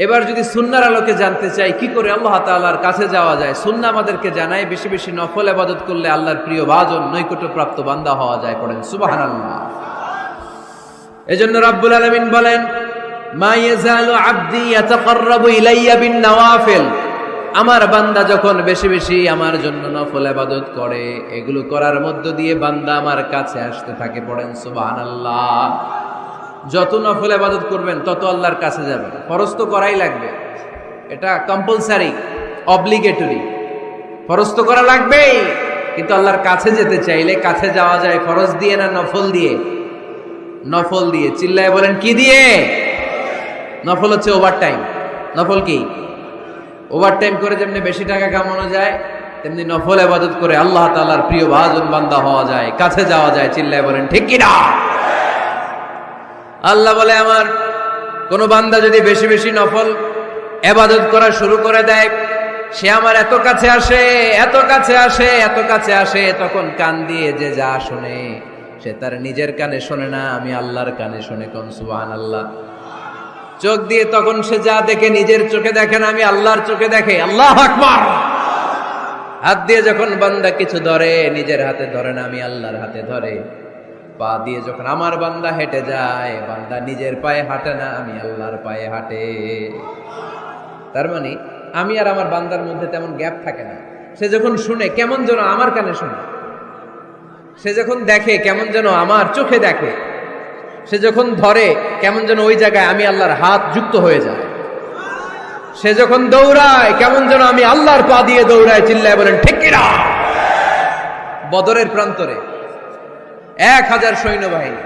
এবার যদি সুন্নাহর আলোকে জানতে চাই কি করে আল্লাহ তাআলার কাছে যাওয়া যায়, সুন্নাহ আমাদেরকে জানায় বেশি বেশি নফল ইবাদত করলে আল্লাহর প্রিয় ভাজন নৈকট্যপ্রাপ্ত বান্দা হওয়া যায়। পড়েন সুবহানাল্লাহ। এজন্য রাব্বুল আলামিন বলেন, মা ইয়াজালু আবদি ইয়াতাকাররাবু ইলাইয়া বিন নওয়াফিল, আমার বান্দা যখন বেশি বেশি আমার জন্য নফল ইবাদত করে, এগুলো করার মধ্য দিয়ে বান্দা আমার কাছে আসতে থাকে। পড়েন সুবহানাল্লাহ। যত নফল ইবাদত করবেন তত আল্লাহর কাছে যাবেন। ফরজ তো করাই লাগবে, এটা কম্পালসারি, অব্লিগেটরি, ফরজ তো করা লাগবেই। কিন্তু আল্লাহর কাছে যেতে চাইলে কাছে যাওয়া যায় ফরজ দিয়ে না নফল দিয়ে? নফল দিয়ে। চিল্লায় বলেন কি দিয়ে? নফল হচ্ছে ওভারটাইম। নফল কি? ওভারটাইম করে যেমনি বেশি টাকা কামানো যায়, তেমনি নফল ইবাদত করে আল্লাহ তাআলার প্রিয় ভাজন বান্দা হওয়া যায়, কাছে যাওয়া যায়। চিল্লায় বলেন ঠিক কি না? আল্লাহ বলে, আমার কোন বান্দা যদি বেশি বেশি নফল ইবাদত করা শুরু করে দেয়, সে আমার এত কাছে আসে, এত কাছে আসে, এত কাছে আসে, তখন কান দিয়ে যে যা শোনে সে তার নিজের কানে শোনে না, আমি আল্লাহর কানে শোনে। কোন সুবহানাল্লাহ। চোখ দিয়ে তখন সে যা দেখে নিজের চোখে দেখে না, আমি আল্লাহর চোখে দেখে। আল্লাহু আকবার। হাত দিয়ে যখন বান্দা কিছু ধরে, নিজের হাতে ধরে না, আমি আল্লাহর হাতে ধরে। পা দিয়ে যখন আমার বান্দা হেঁটে যায়, বান্দা নিজের পায়ে হাঁটে না, আমি আল্লাহর পায়ে হাঁটে। তার মানে আমি আর আমার বান্দার মধ্যে তেমন গ্যাপ থাকে না। সে যখন শুনে কেমন যেন আমার কানে শুনে, সে যখন দেখে কেমন যেন আমার চোখে দেখে, সে যখন ধরে কেমন যেন ওই জায়গায় আমি আল্লাহর হাত যুক্ত হয়ে যায়, সে যখন দৌড়ায় কেমন যেন আমি আল্লাহর পা দিয়ে দৌড়ায়। চিল্লায় বলেন ঠিক কি না? বদরের প্রান্তরে 1000 সৈন্যবাহিনী,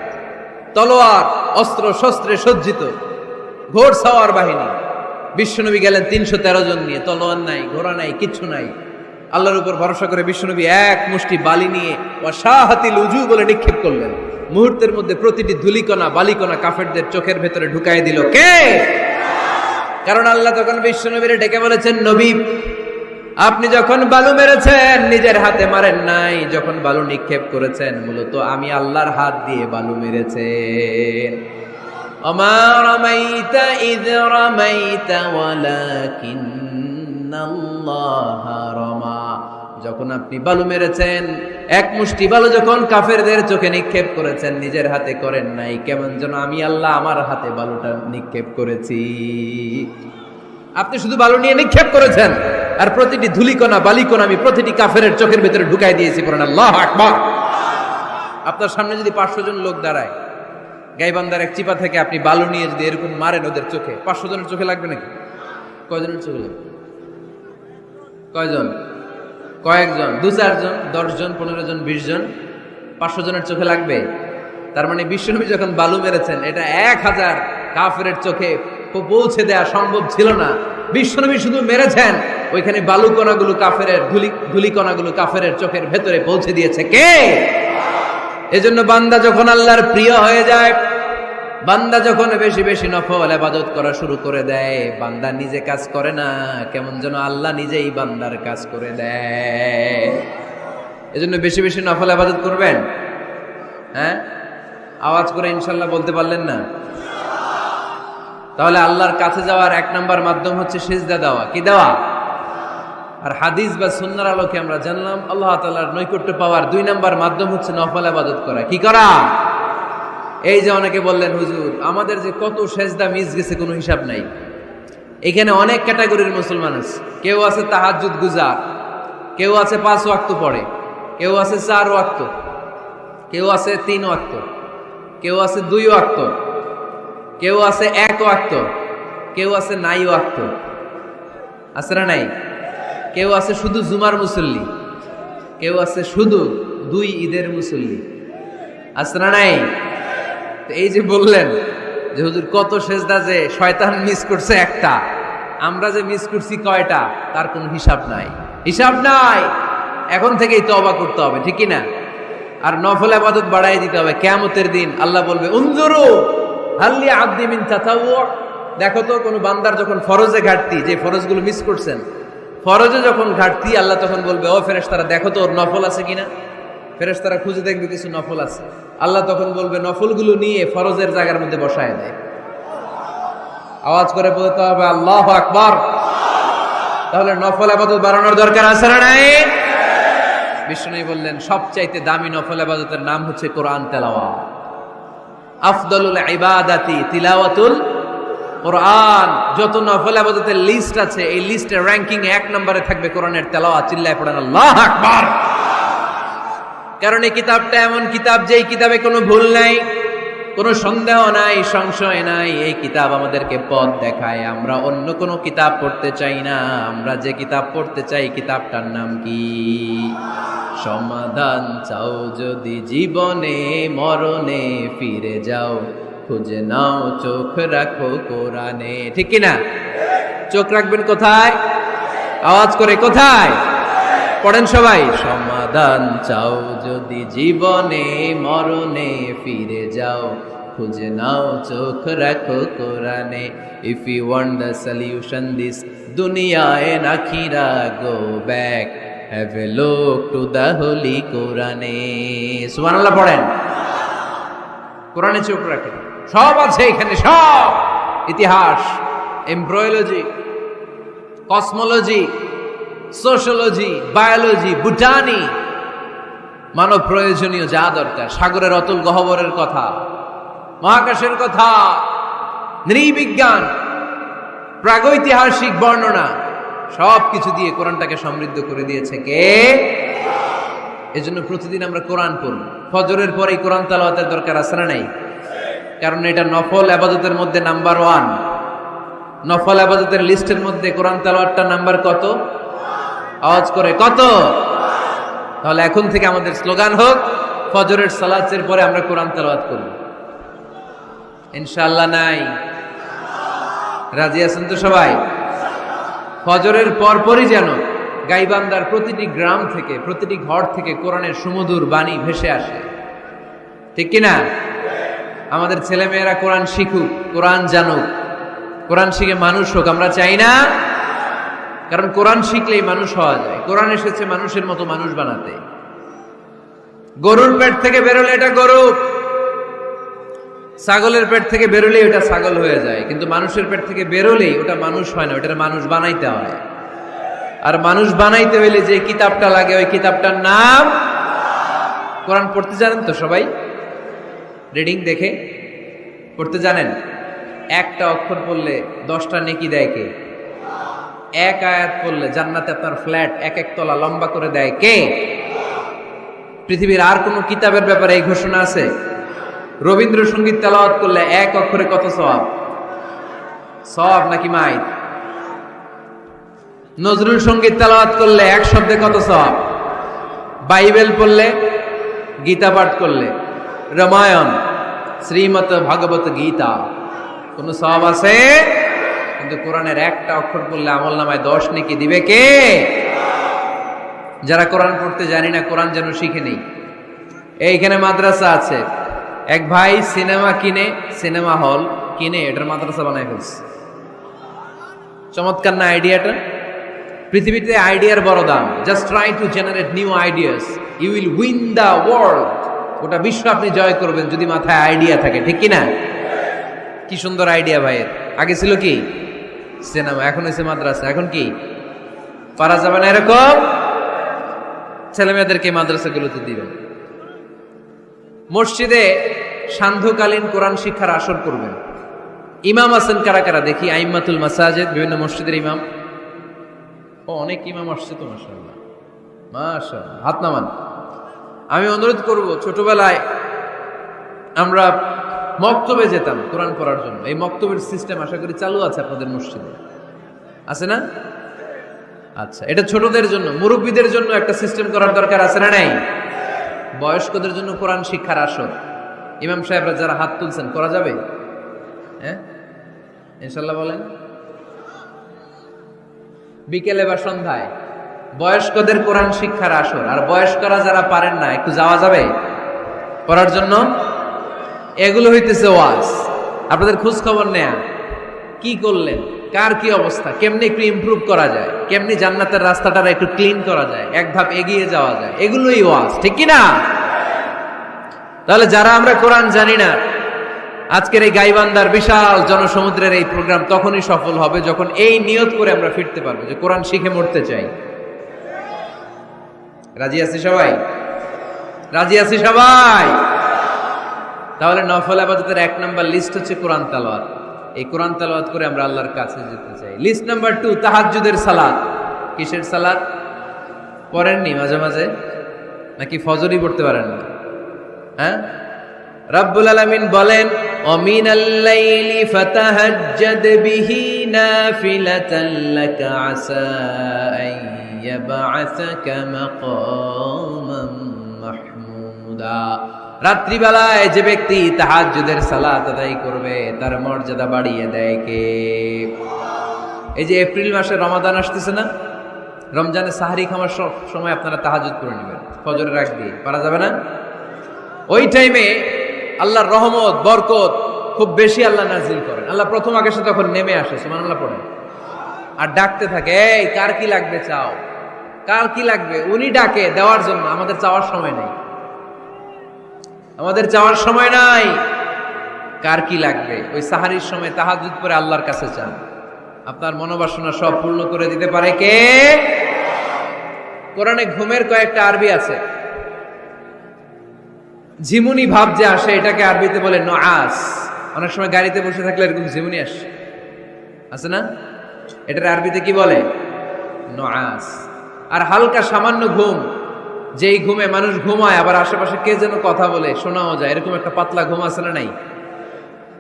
তলোয়ার অস্ত্র শস্ত্রে সজ্জিত, ঘোড়সাওয়ার বাহিনী। বিশ্বনবী গেলেন 313 জন নিয়ে, তলোয়ার নাই, ঘোড়া নাই, কিচ্ছু নাই। আল্লাহর উপর ভরসা করে বিশ্বনবী এক মুষ্টি বালি নিয়ে ওয়াশাহাতিল উজু বলে নিক্ষেপ করলেন। মুহূর্তের মধ্যে প্রতিটি ধুলিকণা বালিকণা কাফেরদের চোখের ভেতরে ঢুকাই দিল কে? কারণ আল্লাহ তখন বিশ্বনবীরে ডেকে বলেছেন, নবী আপনি যখন বালু মেরেছেন নিজের হাতে মারেন নাই, যখন বালু নিক্ষেপ করেছেন মূলত আমি আল্লাহর হাত দিয়ে বালু মেরেছেন। ওমা রামাইতা ইয রামাইতা ওয়ালাকিন্নাল্লাহা রামা, যখন আপনি বালু মেরেছেন, এক মুষ্টি বালু যখন কাফেরদের চোখে নিক্ষেপ করেছেন, নিজের হাতে করেন নাই, কেমন যেন আমি আল্লাহ আমার হাতে বালুটা নিক্ষেপ করেছি। আপনি শুধু বালু নিয়ে নিক্ষেপ করেছেন, আর প্রতিটি ধুলিকণা বালিকণা আমি প্রতিটি কাফেরের চোখের ভিতরে ঢুকাই দিয়েছি। পড়েন আল্লাহু আকবার। আপনার সামনে যদি 500 জন লোক দাঁড়ায়, গাইবান্ধার এক চিপা থেকে আপনি বালু নিয়ে যদি এরকম মারেন ওদের চোখে, 500 জনের চোখে লাগবে নাকি? কয়জনের চোখে লাগবে? কয়জন? কয়েকজন, 2-4 জন, 10 জন, 15 জন, 20 জন, 500 জনের চোখে লাগবে। তার মানে বিশ্বনবী যখন বালু মেরেছেন, এটা 1000 কাফেরের চোখে পৌঁছে দেওয়া সম্ভব ছিল না। বিশ্বনবী শুধু মেরেছেন, ওইখানে বালু কণাগুলো কাফেরের ধুলি কণাগুলো কাফেরের চোখের ভেতরে পৌঁছে দিয়েছে কে? এজন্য বান্দা যখন আল্লাহর প্রিয় হয়ে যায়, বান্দা যখন বেশি বেশি নফল ইবাদত করা শুরু করে দেয়, বান্দা নিজে কাজ করে না, কেমন যেন আল্লাহ নিজেই বান্দার কাজ করে দেয়। এজন্য বেশি বেশি নফল ইবাদত করবেন। হ্যাঁ, আওয়াজ করে ইনশাল্লাহ বলতে পারলেন না? তাহলে আল্লাহর কাছে যাওয়ার 1 নাম্বার মাধ্যম হচ্ছে সিজদা দেওয়া। কি দেওয়া? আর হাদিস বা সুন্নাহর আলোকে আমরা জানলাম আল্লাহ তাআলার নৈকট্য পাওয়ার 2 নাম্বার মাধ্যম হচ্ছে নফল ইবাদত করা। কি করা? এই যে অনেকে বললেন, হুজুর আমাদের যে কত সেজদা মিস গেছে কোনো হিসাব নাই। এখানে অনেক ক্যাটাগরির মুসলমান আছে। কেউ আছে তাহাজ্জুদ গুজার, কেউ আছে 5 ওয়াক্ত পড়ে, কেউ আছে 4 ওয়াক্ত, কেউ আছে 3 ওয়াক্ত, কেউ আছে 2 ওয়াক্ত, কেউ আছে 1 ওয়াক্ত, কেউ আছে নাই ওয়াক্ত। আছে না নাই? কেউ আছে শুধু জুমার মুসল্লি, কেউ আছে শুধু 2 ঈদের মুসল্লি। আছে না নাই? এই যে বললেন যে হুজুর কত সেজদা যে শয়তান মিস করছে একটা, আমরা যে মিস করছি কয়টা তার কোনো হিসাব নাই। হিসাব নাই। এখন থেকেই তওবা করতে হবে, ঠিক কি না? আর নফল ইবাদত বাড়াই দিতে হবে। কিয়ামতের দিন আল্লাহ বলবে, উনজুরু হাল লি আবদি মিন তাতাওয়ু, দেখো তো কোন বান্দার যখন ফরজে ঘাটতি, যে ফরজগুলো মিস করছেন, ফরজে যখন ঘাটতি, আল্লাহ তখন বলবে, ও ফেরেশতারা দেখো তো ওর নফল আছে কিনা। ফেরেশতারা খুঁজে দেখবে কিছু নফল আছে। আল্লাহ তখন বলবে নফলগুলো নিয়ে ফরজের জায়গার মধ্যে বসায় দেয়। আওয়াজ করে বলতে হবে আল্লাহু আকবার। তাহলে নফল ইবাদত বাড়ানোর দরকার আছে না নাই? বিষ্ণু বললেন সবচাইতে দামি নফল ইবাদতের নাম হচ্ছে কোরআন তেলাওয়াত। আফদলুল ইবাদাতি তিলাওয়াতুল কোরআন। যত নফল ইবাদতের লিস্ট আছে এই লিস্টের র‍্যাঙ্কিং এ 1 নম্বরে থাকবে কোরআনের তেলাওয়াত। চিল্লায় পড়েন আল্লাহু আকবার। কারণ এই কিতাবটা এমন কিতাব যেই কিতাবে কোনো ভুল নাই, কোনো সন্দেহ নাই, সংশয় নাই। এই কিতাব আমাদেরকে পথ দেখায়। আমরা অন্য কোনো কিতাব পড়তে চাই না। আমরা যে কিতাব পড়তে চাই কিতাবটার নাম কি? সমাধান চাও যদি জীবনে মরণে, ফিরে যাও খুঁজে নাও চোখ রাখো কোরআনে। ঠিক কি না? চোখ রাখবেন কোথায়? আওয়াজ করে কোথায়? পড়েন সবাই। সমাধান চাও যদি জীবনে মরণে, ফিরে যাও খুঁজে নাও চোখ রাখো কোরআনে। If you want the solution this দুনিয়া এন্ড আখিরা, go back have a look to the holy কোরআনে। সুবহানাল্লাহ পড়েন। কোরআনে চোখ রাখেন, সব আছে এখানে, সব। ইতিহাস, embryology, cosmology, sociology, biology, botany, মানব প্রয়োজনীয় যা দরকার, সাগরের অতুল গহ্বরের কথা, মহাকাশের কথা, নৃবিজ্ঞান, প্রাগৈতিহাসিক বর্ণনা, সবকিছু দিয়ে কোরআনটাকে সমৃদ্ধ করে দিয়েছে কে? এজন্য প্রতিদিন আমরা কোরআন পড়ব। ফজরের পরেই কোরআন তেলাওয়াতের দরকার আছে না নাই? কারণ এটা নফল ইবাদতের মধ্যে নাম্বার 1। নফল ইবাদতের লিস্টের মধ্যে কোরআন তেলাওয়াতটা নাম্বার কত? আওয়াজ করে কত? তাহলে এখন থেকে আমাদের স্লোগান হোক, ফজরের সালাতের পরে আমরা কোরআন তেলাওয়াত করব। ইনশাআল্লাহ নাই? রাজি আছেন তো সবাই? ফজরের পরপরই যেন গাইবান্ধার প্রতিটি গ্রাম থেকে, প্রতিটি ঘর থেকে কোরআনের সুমধুর বাণী ভেসে আসে। ঠিক কিনা? আমাদের ছেলেমেয়েরা কোরআন শিখুক, কোরআন জানুক, কোরআন শিখে মানুষ হোক। আমরা চাই না? কারণ কোরআন শিখলেই মানুষ হওয়া যায়। কোরআন এসেছে মানুষের মতো মানুষ বানাতে। গরুর পেট থেকে বেরোলে এটা গরু, ছাগলের পেট থেকে বেরোলেই ওটা ছাগল হয়ে যায়। কিন্তু মানুষের পেট থেকে বেরোলেই ওটা মানুষ হয় না, ওটা মানুষ বানাইতে হয়। আর মানুষ বানাইতে হইলে যে কিতাবটা লাগে ওই কিতাবটার নাম কোরআন। পড়তে জানেন তো সবাই? রিডিং দেখে পড়তে জানেন? একটা অক্ষর পড়লে 10টা নেকি দেয় কে? এক আয়াত পড়লে জান্নাতে আপনার ফ্ল্যাট 1-1 তলা লম্বা করে দেয় কে? পৃথিবীর আর কোন কিতাবের ব্যাপারে এই ঘোষণা আছে? রবীন্দ্রসঙ্গীত তেলাওয়াত করলে 1 অক্ষরে কত সওয়াব? সওয়াব নাকি মাইত? নজরুল সঙ্গীত তেলাওয়াত করলে 1 শব্দে কত সওয়াব? বাইবেল পড়লে, গীতা পাঠ করলে, রামায়ণ, শ্রীমদ ভাগবত গীতা, কোন সওয়াব আছে? কিন্তু কোরআনের একটা অক্ষর পড়লে আমলনামায় 10 নেকি দিবে কে? যারা কোরআন পড়তে জানি না, কোরআন যেন শিখে নেই। এইখানে মাদ্রাসা আছে। এক ভাই সিনেমা কিনে, সিনেমা হল কিনে এটার মাদ্রাসা বানায় ফেলছে। চমৎকার না আইডিয়াটা? পৃথিবীতে আইডিয়ার বড় দাম। Just try to generate new ideas, you will win the world. গোটা বিশ্ব আপনি জয় করবেন যদি মাথায় আইডিয়া থাকে। ঠিক কিনা? কি সুন্দর আইডিয়া ভাইয়ের। আগে ছিল কি? সিনেমা, এখন হয়েছে মাদ্রাসা। এখন কি পারা যাবে না? এরকম ছেলে মেয়েদেরকে মাদ্রাসাগুলোতে দিবেন। মসজিদে সান্ধ্যকালীন কোরআন শিক্ষার আসর করবেন। ইমাম আছেন কারা কারা দেখি? আইম্মাতুল মাসাজিদ, বিভিন্ন মসজিদের ইমাম। ও, অনেক ইমাম আসছে তো, মাশাআল্লাহ মাশাআল্লাহ, হাত নামান। আমি অনুরোধ করব, ছোটবেলায় আমরা মক্তবে যেতাম কোরআন পড়ার জন্য। এই মক্তবের সিস্টেম আশা করি চালু আছে আপনাদের মসজিদে, আছে না? আচ্ছা, এটা ছোটদের জন্য। মুরব্বীদের জন্য একটা সিস্টেম করার দরকার আছে না নাই? বয়স্কদের জন্য কোরআন শিক্ষার আসর। ইমাম সাহেবরা যারা হাত তুলছেন, করা যাবে? হ্যাঁ, ইনশাল্লাহ বলেন। বিকেলে বা সন্ধ্যায় বয়স্কদের কোরআন শিক্ষার আসর। আর বয়স্করা যারা পারেন না, একটু যাওয়া যাবে পড়ার জন্য? এগুলো হইতেছে ওয়াজ। আপনাদের খোঁজ খবর নেয়া, কি করলেন, কার কি অবস্থা, কেমনি একটু ইমপ্রুভ করা যায়, কেমনি জান্নাতের রাস্তাটা একটু ক্লিন করা যায়, এক ধাপ এগিয়ে যাওয়া যায়, এগুলোই ওয়াজ। ঠিক কি না? তাহলে যারা আমরা কোরআন জানি না, আজকের এই গাইবান্দার বিশাল জনসমুদ্রের এই প্রোগ্রাম তখনই সফল হবে যখন এই নিয়ত করে আমরা ফিরতে পারবো যে কোরআন শিখে মরতে চাই। রাজি আছি সবাই? রাজি আছি সবাই? তাহলে নফল ইবাদতের 1 নাম্বার লিস্ট হচ্ছে কোরআন তেলাওয়াত। এই কোরআন তেলাওয়াত করে আমরা আল্লাহর কাছে যেতে চাই। লিস্ট নাম্বার 2 তাহাজ্জুদের সালাত। কিসের সালাত? পড়েননি মাঝে মাঝে নাকি ফজরই পড়তে পারেন না? হ্যাঁ, রব্বুল আলামিন বলেন ওমিনাল লাইলি ফাতাহাজ্জাদ বিহি নাফিলাতান লাকা আসা আইয়াবআসাকা মাকামান মাহমুদা। রাত্রিবেলায় যে ব্যক্তি তাহাজ্জুদের সালাত আদায় করবে তার মর্যাদা বাড়িয়ে দেয় কে? এই যে এপ্রিল মাসে রমাদান আসতেছে না, রমজানে সাহারি খাওয়ার সময় আপনারা তাহাজ্জুদ করে নেবেন ফজরের আগ দিয়ে, পারা যাবে না? ওই টাইমে আল্লাহর রহমত বরকত খুব বেশি আল্লাহ নাজিল করেন। আল্লাহ প্রথম আকাশে তখন নেমে আসে, সুবহানাল্লাহ পড়েন, আর ডাকতে থাকে, এই কার কি লাগবে চাও, কার কি লাগবে। উনি ডাকে দেওয়ার জন্য, আমাদের চাওয়ার সময় নেই, আমাদের চাওয়ার সময় নাই। কার কি লাগবে ওই সাহারির সময় তাহাজ্জুদ পড়ে আল্লাহর কাছে চান, আপনার মনোবাসনা সব পূর্ণ করে দিতে পারে কে? কোরআনে ঘুমের কয়েকটা আরবি আছে। ঝিমুনি ভাব যে আসে এটাকে আরবিতে বলে নুআস। অনেক সময় গাড়িতে বসে থাকলে এরকম ঝিমুনি আসে, আছে না? এটার আরবিতে কি বলে? নুআস। আর হালকা সামান্য ঘুম, যেই ঘুমে মানুষ ঘুমায় আবার আশেপাশে কে যেন কথা বলে শোনাও যায়, এরকম একটা পাতলা ঘুম আছে না নাই?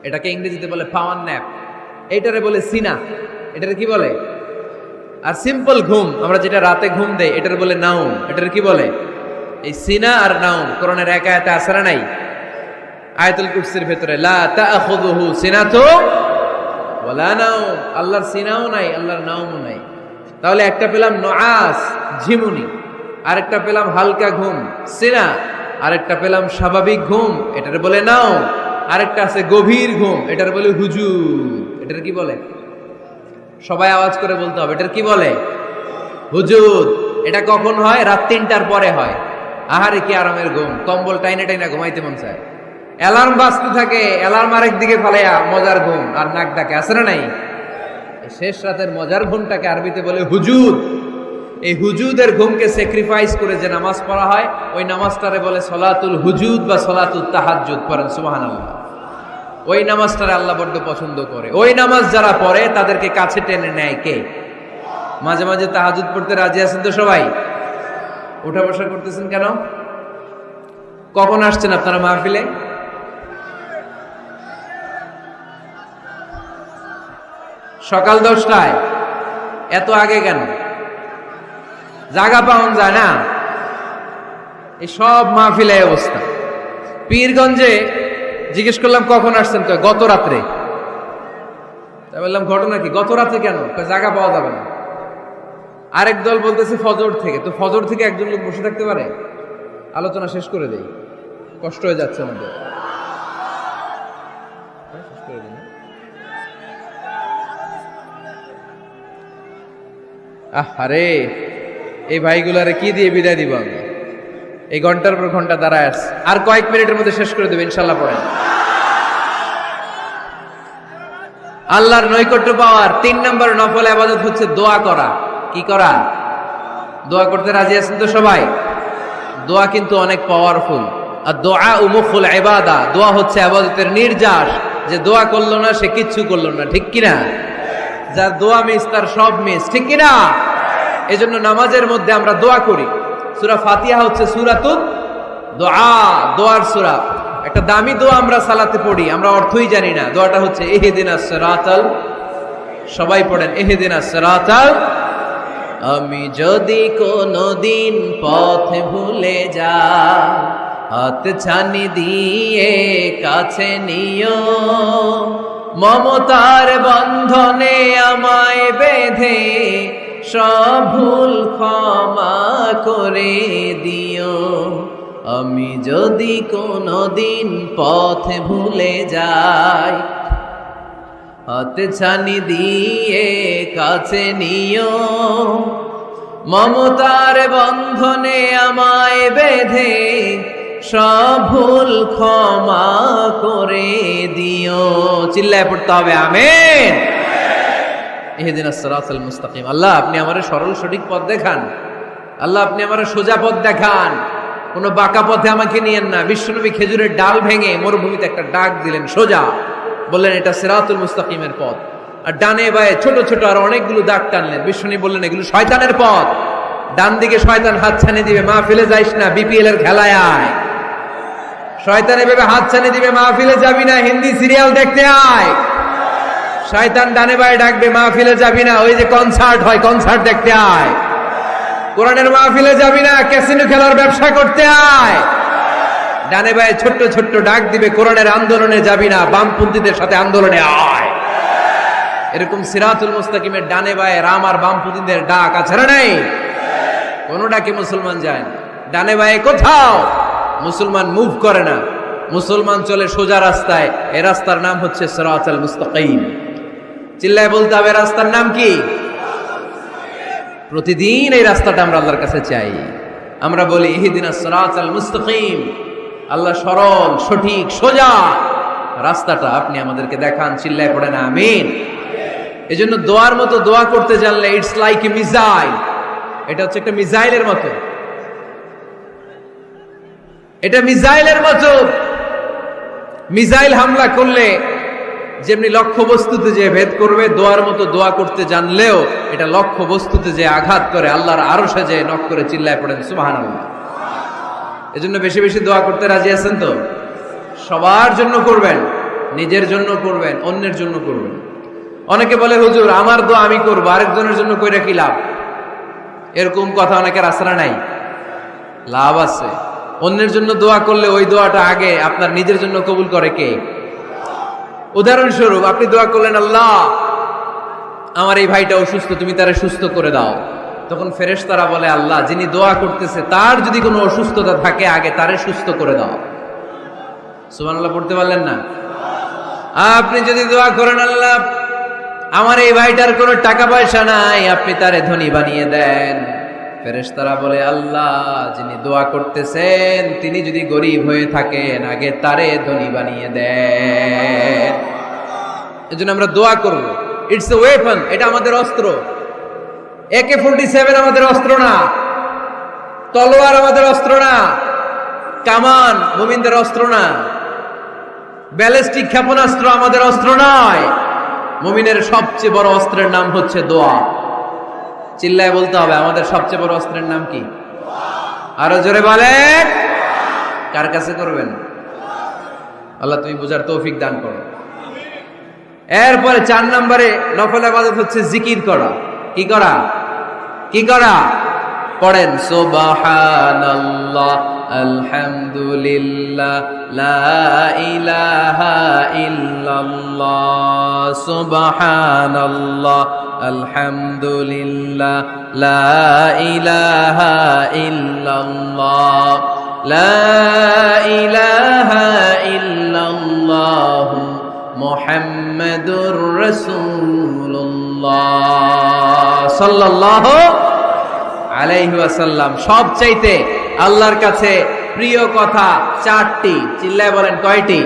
এটাকে ইংরেজিতে বলে পাওয়ার ন্যাপ, এইটারে বলে সিনা। এটারে কি বলে? আর সিম্পল ঘুম আমরা যেটা রাতে ঘুম দেই এটার বলে নাউম। এটার কি বলে? এই সিনা আর নাউম কোরআনের এক আয়াতে আছে না নাই? আয়াতুল কুরসির ভেতরে লা তাআখুযুহু সিনাতু ওয়ালা নাউম, আল্লাহর সিনাও নাই, আল্লাহর নাউমও নাই। তাহলে একটা পেলাম নুআস ঝিমুনি, আরেকটা পেলাম হালকা ঘুম সিনা, আরেকটা পেলাম স্বাভাবিক ঘুম, এটার বলে নাউম। আরেকটা আছে গভীর ঘুম, এটার বলে হুজুদ। এটার কি বলে? সবাই আওয়াজ করে বলতে হবে, এটার কি বলে? হুজুদ। এটা কখন হয়? রাত 3টার পরে হয়। আহারে কি আরামের ঘুম, কম্বল টাইনা টাইনা ঘুমাইতে মন চায়, অ্যালার্ম বাজতে থাকে, অ্যালার্ম আরেক দিকে ফালাইয়া মজার ঘুম আর নাক ডাকে, আছে না নাই? শেষ রাতের মজার ঘুমটাকে আরবিতে বলে হুজুদ। এই হুজুদের ঘুমকে স্যাক্রিফাইস করে যে নামাজ পড়া হয় ওই নামাজটারে বলে সলাতুল হুজুদ বা সলাতুল তাহাজ্জুদ। পড়েন সুবহানাল্লাহ। ওই নামাজটারে আল্লাহ বড্ড পছন্দ করে। ওই নামাজ যারা পড়ে তাদেরকে কাছে টেনে নেয় কে? মাঝে মাঝে তাহাজ্জুদ পড়তে রাজি আছেন তো সবাই? উঠা বসা করতেছেন কেন? কখন আসছেন আপনারা মাহফিলে? সকাল 10টায়। এত আগে কেন? জায়গা পাওয়া যায় না। এই সব মাহফিলে অবস্থা। পীরগঞ্জে জিজ্ঞেস করলাম কখন আসছেন, গত রাত্রে। তাই বললাম ঘটনা কি? গত রাত্রে কেন? জায়গা পাওয়া যাবে না। আরেক দল বলতেছে ফজর থেকে। তো ফজর থেকে একজন লোক বসে থাকতে পারে? আলোচনা শেষ করে দেই, কষ্ট হয়ে যাচ্ছে আমাদের। আরে এই ভাইগুলারে কি দিয়ে বিদায় দিব আমি? এই ঘন্টার পর ঘন্টা দাঁড়ায় আসছে, আর কয়েক মিনিটের মধ্যে শেষ করে দেবে ইনশাল্লাহ। পড়েন। আল্লাহর নৈকট্য পাওয়ার 3 নম্বর নফল ইবাদত হচ্ছে দোয়া করা। কি করা? দোয়া করতে রাজি আছেন তো সবাই? দোয়া কিন্তু অনেক পাওয়ারফুল। আর দোয়া মুখুল ইবাদা, দোয়া হচ্ছে ইবাদতের নির্যাস। যে দোয়া করলো না সে কিচ্ছু করলো না, ঠিক কিনা? যার দোয়া মিস তার সব মিস, ঠিক কিনা? এজন্য নামাজের মধ্যে আমরা দোয়া করি। সূরা ফাতিহা হচ্ছে সূরাতুদ দোয়া, দোয়ার সূরা। একটা দামি দোয়া আমরা সালাতে পড়ি, আমরা অর্থই জানি না। দোয়াটা হচ্ছে ইহদিনাস সিরাতাল, সবাই পড়েন ইহদিনাস সিরাতাল। আমি যদি কোনদিন পথ ভুলে যাই, হাত ছানি দিয়ে কাছে নিও, মমতার বন্ধনে আমায় বেঁধে সব ভুল ক্ষমা করে দিও। আমি যদি কোনদিন পথ ভুলে যাই, হাত ছানি দিয়ে কাছে নিও, মমতার বন্ধনে আমায় বেঁধে সব ভুল ক্ষমা করে দিও। চিল্লায় পড়তে হবে আমিন। ইহদিনাস সিরাতাল মুস্তাকিম। আল্লাহ আপনি আমারে সরল সঠিক পথ দেখান, আল্লাহ আপনি আমারে সোজা পথ দেখান, কোনো বাঁকা পথে আমাকে নিয়েন না। বিশ্বনবী খেজুরের ডাল ভেঙে মরুভূমিতে একটা ডাক দিলেন সোজা, বললেন এটা সিরাতুল মুস্তাকিমের পথ। আর ডানে বায়ে ছোট ছোট আর অনেকগুলো দাগ টানলেন। বিশ্বনবী বললেন এগুলো শয়তানের পথ, ডান দিকে শয়তান হাত ছানি দিবে, মাহফিলে যাইস না, বিপিএল এর খেলায় আয়। শয়তান এভাবে হাত ছানি দিবে, মাহফিলে যাবি না, হিন্দি সিরিয়াল দেখতে আয়। শয়তান ডানে বায়ে ডাকবে, মাহফিলে যাবি না, ওই যে কনসার্ট হয় কনসার্ট দেখতে আয়। কোরআনের মাহফিলে যাবি না, ক্যাসিনো খেলার ব্যবসা করতে আয়। ডানে বায়ে ছোট্ট ছোট্ট ডাক দিবে, কোরআনের আন্দোলনে যাবি না, বামপন্থীদের সাথে আন্দোলনে আয়। এরকম সিরাতুল মুস্তাকিমের ডানে বায়ে রাম আর বামপন্থীদের ডাক আছে না নাই? কোন ডাকে মুসলমান যায় না, ডানে বায়ে কোথাও মুসলমান মুভ করে না। মুসলমান চলে সোজা রাস্তায়, এই রাস্তার নাম হচ্ছে সিরাতুল মুস্তাকিম। চিল্লায় বলতে হবে রাস্তার নাম কি? প্রতিদিন এই রাস্তাটা আমরা আল্লাহর কাছে চাই। আমরা বলি ইহদিনাস সিরাতাল মুস্তাকিম, আল্লাহ সরল সঠিক সোজা রাস্তাটা আপনি আমাদেরকে দেখান। চিল্লায় পড়েন আমিন। এজন্য দোয়ার মতো দোয়া করতে জানলে ইটস লাইক এ মিসাইল, এটা হচ্ছে একটা মিসাইলের মতো। এটা মিসাইলের মতো। মিসাইল হামলা করলে যেমনি লক্ষ্য বস্তুতে যে ভেদ করবে, দোয়ার মতো দোয়া করতে জানলেও এটা লক্ষ্য বস্তুতে যে আঘাত করে, আল্লাহর আরশে যে নক করে। চিল্লায় পড়েন সুবহানাল্লাহ। এজন্য বেশি বেশি দোয়া করতে রাজি আছেন তো? সবার জন্য করবেন, নিজের জন্য করবেন, অন্যের জন্য করবেন। অনেকে বলে হুজুর আমার দোয়া আমি করবো, আরেকজনের জন্য কইরা কি লাভ? এরকম কথা অনেকের আসরা নাই। লাভ আছে। অন্যের জন্য দোয়া করলে ওই দোয়াটা আগে আপনার নিজের জন্য কবুল করে কে? উদাহরণস্বরূপ আপনি দোয়া করলেন আল্লাহ আমার এই ভাইটা অসুস্থ, তুমি তারে সুস্থ করে দাও। তখন ফেরেশতারা বলে আল্লাহ যিনি দোয়া করতেছে তার যদি কোনো অসুস্থতা থাকে আগে তারে সুস্থ করে দাও। সুবহানাল্লাহ পড়তে পারলেন না? আপনি যদি দোয়া করেন আল্লাহ আমার এই ভাইটার কোনো টাকা পয়সা নাই, আপনি তারে ধনী বানিয়ে দেন। ফেরেশতারা বলে আল্লাহ যিনি দোয়া করতেছেন তিনি যদি গরিব হয়ে থাকেন আগে তারে ধনী বানিয়ে দেন। এজন্য আমরা দোয়া করব। ইটস এ ওয়েপন, এটা আমাদের অস্ত্র। AK-47 আমাদের অস্ত্র না, তলোয়ার আমাদের অস্ত্র না, কামান মুমিনদের অস্ত্র না, ব্যালিস্টিক ক্ষেপণাস্ত্র আমাদের অস্ত্র নয়। মুমিনের সবচেয়ে বড় অস্ত্রের নাম হচ্ছে দোয়া। চিল্লায় বলতে হবে আমাদের সবচেয়ে বড় অস্ত্রের নাম কি? আরো জোরে বলেন। কার কাছে করবেন? আল্লাহ তুমি বুঝার তৌফিক দান করো। এরপরে 4 নম্বরে নফল ইবাদত হচ্ছে জিকির করা। কি করা? কি করা? পড়েন সুবহানাল্লাহ আলহামদুলিল্লাহ লা ইলাহা ইল্লাল্লাহ, সুবহানাল্লাহ আলহামদুলিল্লাহ লা ইলাহা ইল্লাল্লাহ, লা ইলাহা ইল্লাল্লাহ মুহাম্মাদুর রাসূলুল্লাহ সাল্লাল্লাহু আলাইহি ওয়াসাল্লাম। সবচাইতে আল্লাহর কাছে প্রিয় কথা 4টি। চিল্লায় বলেন কয়টি?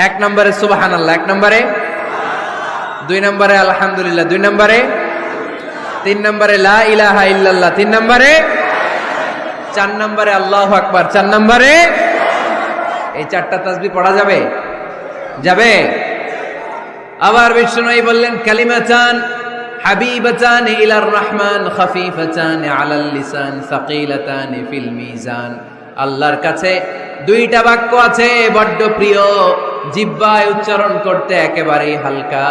1 নম্বরে সুবহানাল্লাহ, 1 নম্বরে, 2 নম্বরে আলহামদুলিল্লাহ, 2 নম্বরে, 3 নম্বরে লা ইলাহা ইল্লাল্লাহ, 3 নম্বরে, 4 নম্বরে আল্লাহু আকবার, 4 নম্বরে। এই 4টা তাসবিহ পড়া যাবে? যাবে? আবার বিষ্ণুই বললেন কালিমাতান হাবিবাতান ইলার রহমান খাফিফাতান আলাল লিসান সাকিলাতান ফিল মিজান। আল্লাহর কাছে 2টা বাক্য আছে বড্ড প্রিয়, জিহ্বায় উচ্চারণ করতে একেবারেই হালকা,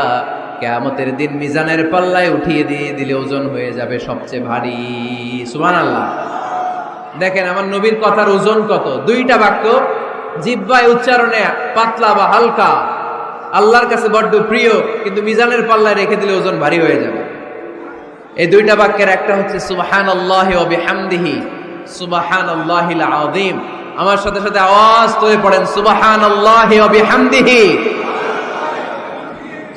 কিয়ামতের দিন মিজানের পাল্লায় উঠিয়ে দিয়ে দিলে ওজন হয়ে যাবে সবচেয়ে ভারী। সুবহানাল্লাহ। দেখেন আমার নবীর কথার ওজন কত। 2টা বাক্য জিহ্বায় উচ্চারণে পাতলা বা হালকা, আল্লাহর কাছে বড্ড প্রিয়, কিন্তু মিজানের পাল্লায় রেখে দিলে ওজন ভারী হয়ে যাবে। এই 2টা বাক্যের একটা হচ্ছে সুবহানাল্লাহি ওয়া বিহামদিহি সুবহানাল্লাহিল আযীম। আমার সাথে সাথে আওয়াজ তুলে পড়েন সুবহানাল্লাহি ওয়া বিহামদিহি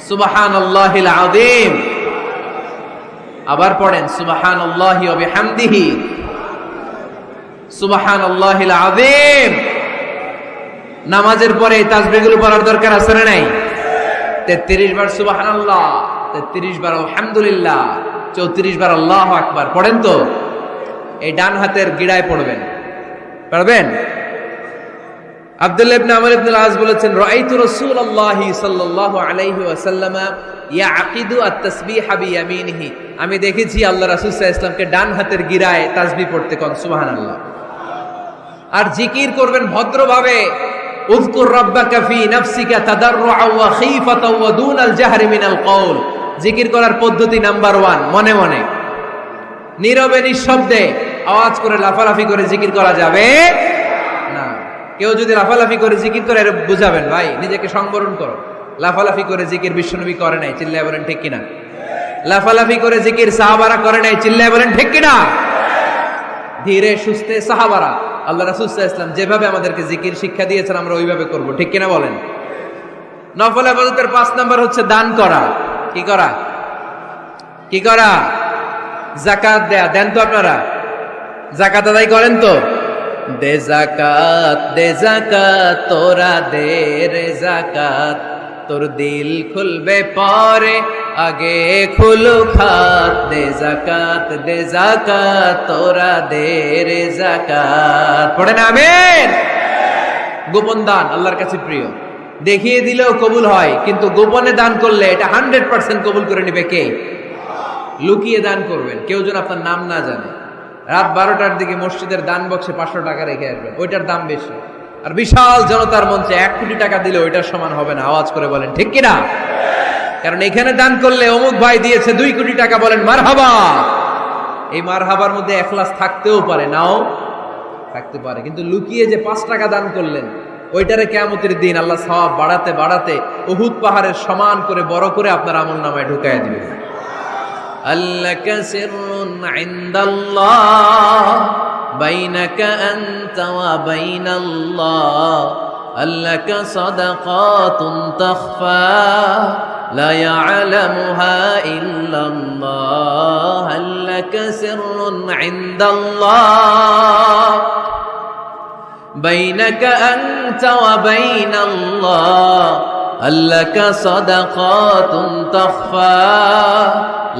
সুবহানাল্লাহিল আযীম। আবার পড়েন সুবহানাল্লাহি ওয়া বিহামদিহি সুবহানাল্লাহিল আযীম। নামাজের পরে এই তাসবিহগুলো পড়ার দরকার আছে না নাই? 33 বার সুবহানাল্লাহ, 33 বার আলহামদুলিল্লাহ, 34 বার আল্লাহু আকবার পড়েন তো। এই ডান হাতের গিড়ায় পড়বেন, পারবেন? আব্দুল্লাহ ইবনে আমর ইবনে আল-আস বলেছেন, রাআইতু রাসূলুল্লাহি সাল্লাল্লাহু আলাইহি ওয়াসাল্লাম ইয়াকিদু আত-তাসবিহা বিয়ামিনিহি। আমি দেখেছি আল্লাহ রাসূল সাল্লাল্লাহু আলাইহি ওয়াসাল্লামকে ডান হাতের গিরায় তাসবিহ পড়তে কোন সুবহানাল্লাহ। আর জিকির করবেন ভদ্রভাবে, উযকুর রাব্বাকা ফি নাফসিকা তাদাররুআ ওয়া খীফাতা ওয়া দুনাল জাহরি মিনাল কওল। জিকির করার পদ্ধতি নাম্বার 1, মনে মনে নীরবে নিঃশব্দে আওয়াজ করে লাফালাফি করে জিকির করা যাবে না। কেউ যদি লাফালাফি করে জিকির করে বুঝাবেন, ভাই নিজেকে সংবরণ করো। লাফালাফি করে জিকির বিশ্বনবী করে নাই, চিল্লায় বলেন ঠিক কিনা? লাফালাফি করে জিকির সাহাবারা করে নাই, চিল্লায় বলেন ঠিক কিনা? ধীরে সুস্থে সাহাবারা, আল্লাহ রাসূল সাল্লাল্লাহু আলাইহি ওয়াসাল্লাম যেভাবে আমাদেরকে জিকির শিক্ষা দিয়েছেন আমরা ওইভাবে করব, ঠিক কিনা বলেন? নফল ইবাদতের 5 নাম্বার হচ্ছে দান করা। কি করা? কি করা? যাকাত দেয়া। দেন তো আপনারা? যাকাত আদায় করেন তো? দে যাকাত তোরা দে রে যাকাত, তোর দিল খুলবে পরে আগে খুলু খাত। দে যাকাত তোরা দে রে যাকাত। পড়েন আমিন। গোপন দান আল্লাহর কাছে প্রিয়, দেখিয়ে দিলেও কবুল হয়, কিন্তু গোপনে দান করলে এটা 100% কবুল করে নেবে কে? লুকিয়ে দান করবেন, কেউ যেন আপনার নাম না জানে। রাত 12টার দিকে মসজিদের দান বক্সে 500 টাকা রেখে আসবেন, ওইটার দাম বেশি। আর বিশাল জনতার মঞ্চে 1 কোটি টাকা দিলে ওইটার সমান হবে না। আওয়াজ করে বলেন ঠিক কিনা? কারণ এখানে দান করলে অমুক ভাই দিয়েছে 2 কোটি টাকা, বলেন মারহাবা। এই মারহাবার মধ্যে ইখলাস থাকতেও পারে, নাও থাকতে পারে, কিন্তু লুকিয়ে যে 5 টাকা দান করলেন ওইটারে কিয়ামতের দিন আল্লাহ সওয়াব বাড়াতে বাড়াতে উহুদ পাহাড়ের সমান করে বড় করে আপনার আমলনামায় ঢুকায় দিবেন। আল্লাকা সিররুন ইনদাল্লাহ বাইনাকা আনতা ওয়া বাইনাল্লাহ, আল্লাকা সাদাকাতুন তাখফা লা ইয়ালামুহা ইল্লাল্লাহ, আল্লাকা সিররুন ইনদাল্লাহ বাইনাকা আনতা ওয়া বাইনাল্লাহ, আল্লাকা সাদাকাতুন তাখফা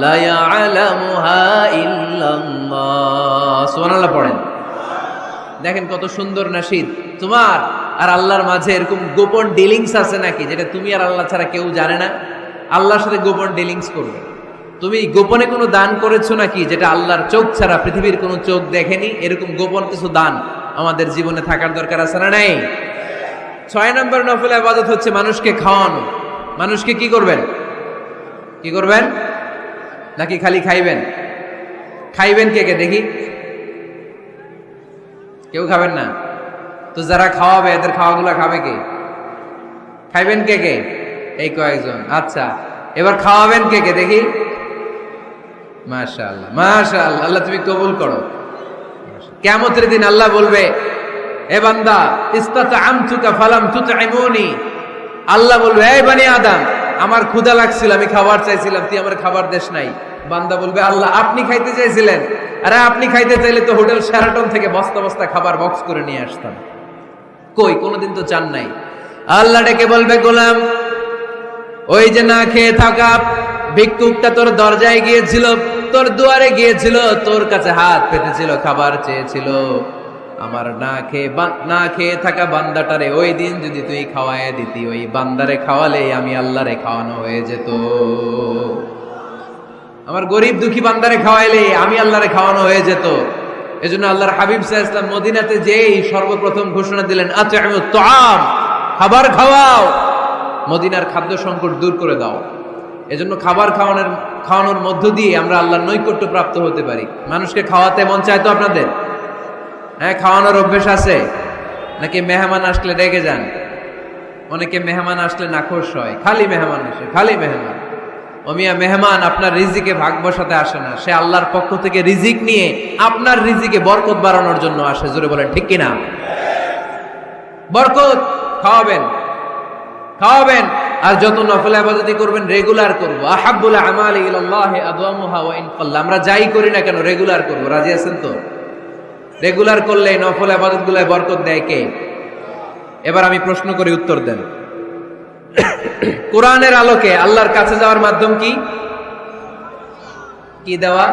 লা ইয়ালামুহা ইল্লাল্লাহ। সুবহানাল্লাহ পড়েন। দেখেন কত সুন্দর নাশিদ। তোমার আর আল্লাহর মাঝে এরকম গোপন ডিলিংস আছে নাকি, যেটা তুমি আর আল্লাহ ছাড়া কেউ জানে না? আল্লাহর সাথে গোপন ডিলিংস করবে। তুমি গোপনে কোনো দান করেছো নাকি, যেটা আল্লাহর চোখ ছাড়া পৃথিবীর কোনো চোখ দেখেনি? এরকম গোপন কিছু দান আমাদের জীবনে থাকার দরকার আছে না নাই? 6 নম্বর নফল ইবাদত হচ্ছে মানুষকে খাওয়ানো। মানুষকে কি করবেন? কি করবেন? নাকি খালি খাইবেন? খাইবেন কে কে দেখি? কেউ খাবেন না তো? যারা খাওয়াবে এদের খাওয়াগুলা খাবে কে? খাইবেন কে কে? এই কয়েকজন। আচ্ছা, এবার খাওয়াবেন কে কে দেখি? মাশাআল্লাহ মাশাআল্লাহ, আল্লাহ তুমি কবুল করো। কিয়ামতের দিন আল্লাহ বলবে, এ বান্দা ইস্তাতআমতুকা ফালাম তুতঈমুনি। আল্লাহ বলবে, এই বনি আদম, আমার ক্ষুধা লাগছিল, আমি খাবার চাইছিলাম, তুই আমার খাবার দেশ নাই। বান্দা বলবে, আল্লাহ আপনি খাইতে চাইছিলেন, আরে আপনি খাইতে চাইলে তো হোটেল শেরাটন থেকে বস্তা বস্তা খাবার বক্স করে নিয়ে আসতাম। কই, কোনোদিন তো চান নাই। আল্লাহ ডেকে বলবে, গোলাম, ওই যে না খেয়ে থাকা ভিক্ষুকটা তোর দরজায় গিয়েছিল, তোর দুয়ারে গিয়েছিল, তোর কাছে হাত পেতেছিল, খাবার চেয়েছিল, আমার না খেয়ে থাকা বান্দাটারে ওই দিন যদি তুই খাওয়ায় দিতি, ওই বান্দারে খাওয়ালে আমি আল্লাহরে খাওয়ানো হয়ে যেত। আমার গরিব দুঃখী বান্দারে খাওয়াইলে আমি আল্লাহরে খাওয়ানো হয়ে যেত। এজন্য আল্লাহর হাবিব সাল্লাল্লাহু আলাইহি ওয়াসাল্লাম মদিনাতে যেই সর্বপ্রথম ঘোষণা দিলেন, আত'ইমুত তুআম, খাবার খাওয়াও, মদিনার খাদ্য সংকট দূর করে দাও। এজন্য খাবার খাওয়ানোর মধ্য দিয়ে আমরা আল্লাহর নৈকট্য প্রাপ্ত হতে পারি। মানুষকে খাওয়াতে মন চায় তো আপনাদের? হ্যাঁ, খাওয়ানোর অভ্যেস আছে নাকি? মেহমান আসলে রেগে যান? অনেকে মেহমান আসলে নাখোশ হয়, খালি মেহমান আসে, খালি মেহমান। ও মিয়া, মেহমান আপনার রিজিকে ভাগ বসাতে আসে না, সে আল্লাহর পক্ষ থেকে রিজিক নিয়ে আপনার রিজিকে বরকত বাড়ানোর জন্য আসে। জোরে বলেন ঠিক কিনা? বরকত খাওয়াবেন, খাওয়াবেন। আর যত নফল ইবাদত করবেন রেগুলার করব। আহাব্বুল আমালি ইলাল্লাহি আদওয়ামুহা ওয়া ইন কাল্লা। আমরা যাই করি না কেন রেগুলার করব। রাজি আছেন তো? রেগুলার করলে নফল ইবাদতগুলোয় বরকত দেয় কে? এবার আমি প্রশ্ন করি, উত্তর দেন। কোরআনের আলোকে আল্লাহর কাছে যাওয়ার মাধ্যম কি? কি দেওয়া?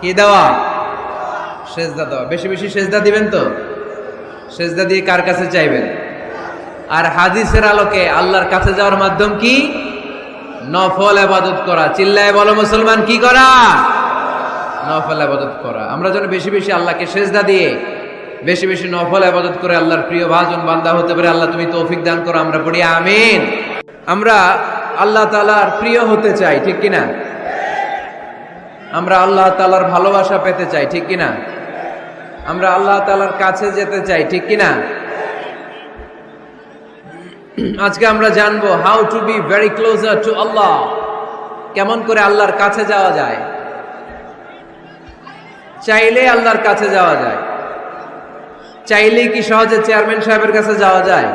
কি দেওয়া? সেজদা দেওয়া। বেশি বেশি সেজদা দিবেন তো? সেজদা দিয়ে কার কাছে চাইবেন? আর হাদিসের আলোকে আল্লাহর কাছে যাওয়ার মাধ্যম কি? নফল ইবাদত করা। চিল্লায় বলো মুসলমান, কি করা? নফল ইবাদত করা। আমরা যেন বেশি বেশি আল্লাহকে সেজদা দিয়ে বেশি বেশি নফল ইবাদত করে আল্লাহর প্রিয় ভাজন বান্দা হতে পারে। আল্লাহ তুমি তৌফিক দান করো, আমরা পড়ি আমিন। আমরা আল্লাহ তাআলার প্রিয় হতে চাই, ঠিক কিনা? আমরা আল্লাহ তাআলার ভালোবাসা পেতে চাই, ঠিক কিনা? আমরা আল্লাহ তাআলার কাছে যেতে চাই, ঠিক কিনা? আজকে আমরা জানবো how to be very closer to Allah. কেমন করে আল্লাহর কাছে যাওয়া যায়। চাইলে আল্লাহর কাছে যাওয়া যায়। চাইলে কি সহজে চেয়ারম্যান সাহেবের কাছে যাওয়া যায়?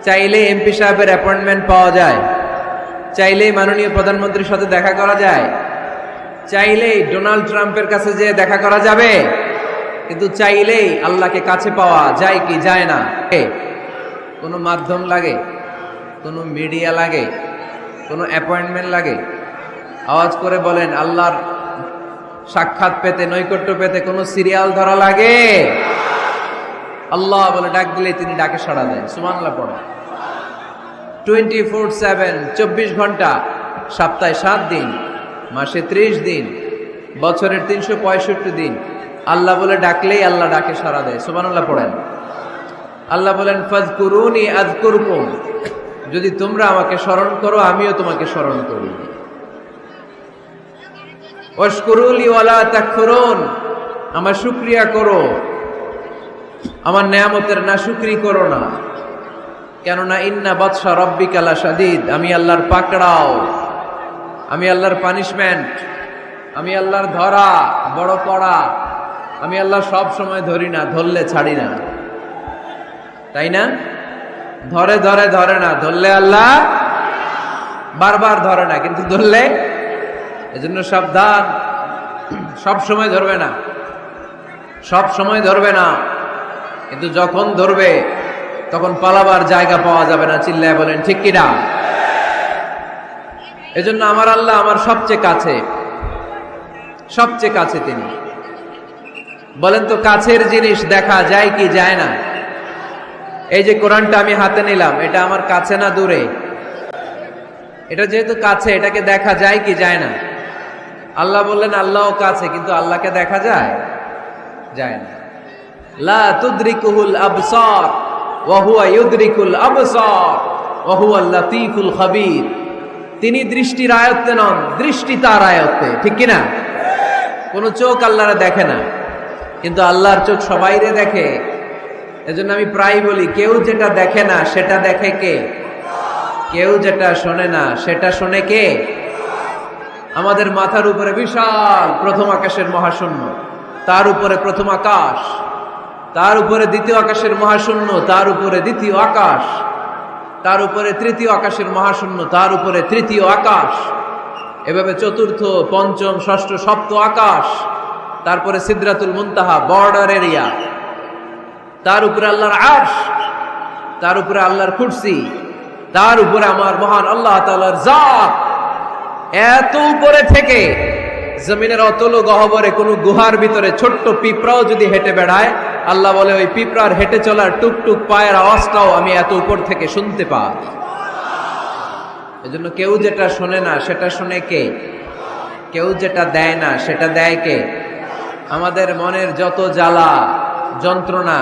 চাইলে এমপি সাহেবের অ্যাপয়েন্টমেন্ট পাওয়া যায়? চাইলে মাননীয় প্রধানমন্ত্রীর সাথে দেখা করা যায়? চাইলেই ডোনাল্ড ট্রাম্পের কাছে যে দেখা করা যাবে? কিন্তু চাইলেই আল্লাহকে কাছে পাওয়া যায় কি যায় না? কোনো মাধ্যম লাগে? কোনো মিডিয়া লাগে? কোনো অ্যাপয়েন্টমেন্ট লাগে? আওয়াজ করে বলেন, আল্লাহর সাক্ষাৎ পেতে, নৈকট্য পেতে কোনো সিরিয়াল ধরা লাগে? আল্লাহ বলে ডাক দিলে তিনি ডাকে সাড়া দেন। সুবহানাল্লাহ পড়ে। 24/7, 24 ঘন্টা, সপ্তাহে 7 দিন, মাসে 30 দিন, বছরের 365 দিন আল্লাহ বলে ডাকলেই আল্লাহ ডাকে সাড়া দেয়। সুবহানাল্লাহ পড়েন। আল্লাহ বলেন, ফাযকুরুনি আযকুরকুম, যদি তোমরা আমাকে স্মরণ করো আমিও তোমাকে স্মরণ করি। ওয়াশকুরুলি ওয়ালা তাকফুরুন, আমার শুকরিয়া করো, আমার নেয়ামতের নাশুকরি করো না। কেননা ইন্না বাতশা রাব্বিকা লাশাদীদ, আমি আল্লাহর পাকড়াও, আমি আল্লাহর পানিশমেন্ট, আমি আল্লাহর ধরা বড় কড়া। আমি আল্লাহ সব সময় ধরি না, ধরলে ছাড়ি না, তাই না? ধরে ধরে ধরে না, ধরলে আল্লাহ বারবার ধরে না, কিন্তু ধরলে, এজন্য সাবধান। সব সময় ধরবে না, সব সময় ধরবে না, কিন্তু যখন ধরবে তখন পালাবার জায়গা পাওয়া যাবে না। চিল্লায় বলেন ঠিক কিনা? এজন্য আমার আল্লাহ আমার সবচেয়ে কাছে, সবচেয়ে কাছে তিনি। বলেন তো, কাছের জিনিস দেখা যায় কি যায় না? এই যে কোরআনটা আমি হাতে নিলাম, এটা আমার কাছে না দূরে? এটা যেহেতু কাছে, এটাকে দেখা যায় কি যায় না? আল্লাহ বললেন আল্লাহও কাছে, কিন্তু আল্লাহকে দেখা যায়? যায় না। লা তুদরিকুহুল আবসার ওয়া হুয়া ইউদরিকুল আবসার ওয়া হুয়াল লাতীফুল খাবীর। তিনি দৃষ্টির আয়ত্তে নন, দৃষ্টি তার আয়ত্তে, ঠিক কিনা? কোন চোখ আল্লাহরে দেখে না, কিন্তু আল্লাহর চোখ সবাইরে দেখে। এজন্য আমি প্রায় বলি, কেউ যেটা দেখে না সেটা দেখে কে? কেউ যেটা শোনে না সেটা শোনে কে? আমাদের মাথার উপরে বিশাল প্রথম আকাশের মহাশূন্য, তার উপরে প্রথম আকাশ, তার উপরে দ্বিতীয় আকাশের মহাশূন্য, তার উপরে দ্বিতীয় আকাশ, তার উপরে তৃতীয় আকাশের মহাশূন্য, তার উপরে তৃতীয় আকাশ, এভাবে চতুর্থ, পঞ্চম, ষষ্ঠ, সপ্ত আকাশ, তারপরে সিদরাতুল মুনতাহা, বর্ডার এরিয়া, তার উপরে আল্লাহর আরশ, তার উপরে আল্লাহর কুরসি, তার উপরে আমার মহান আল্লাহ তাআলার জাত। এত উপরে থেকে জমিনের অতল গহ্বরে কোন গুহার ভিতরে ছোট্ট পিঁপড়াও যদি হেঁটে বেড়ায়, আল্লাহ বলে ওই পিঁপড়ার হেঁটে চলার টুকটুক পায়ের আওয়াজটাও আমি এত উপর থেকে শুনতে পাই। এজন্য কেউ যেটা শোনে না সেটা শোনে কে? কেউ যেটা দেয় না সেটা দেয় কে? আমাদের মনের যত জ্বালা যন্ত্রণা,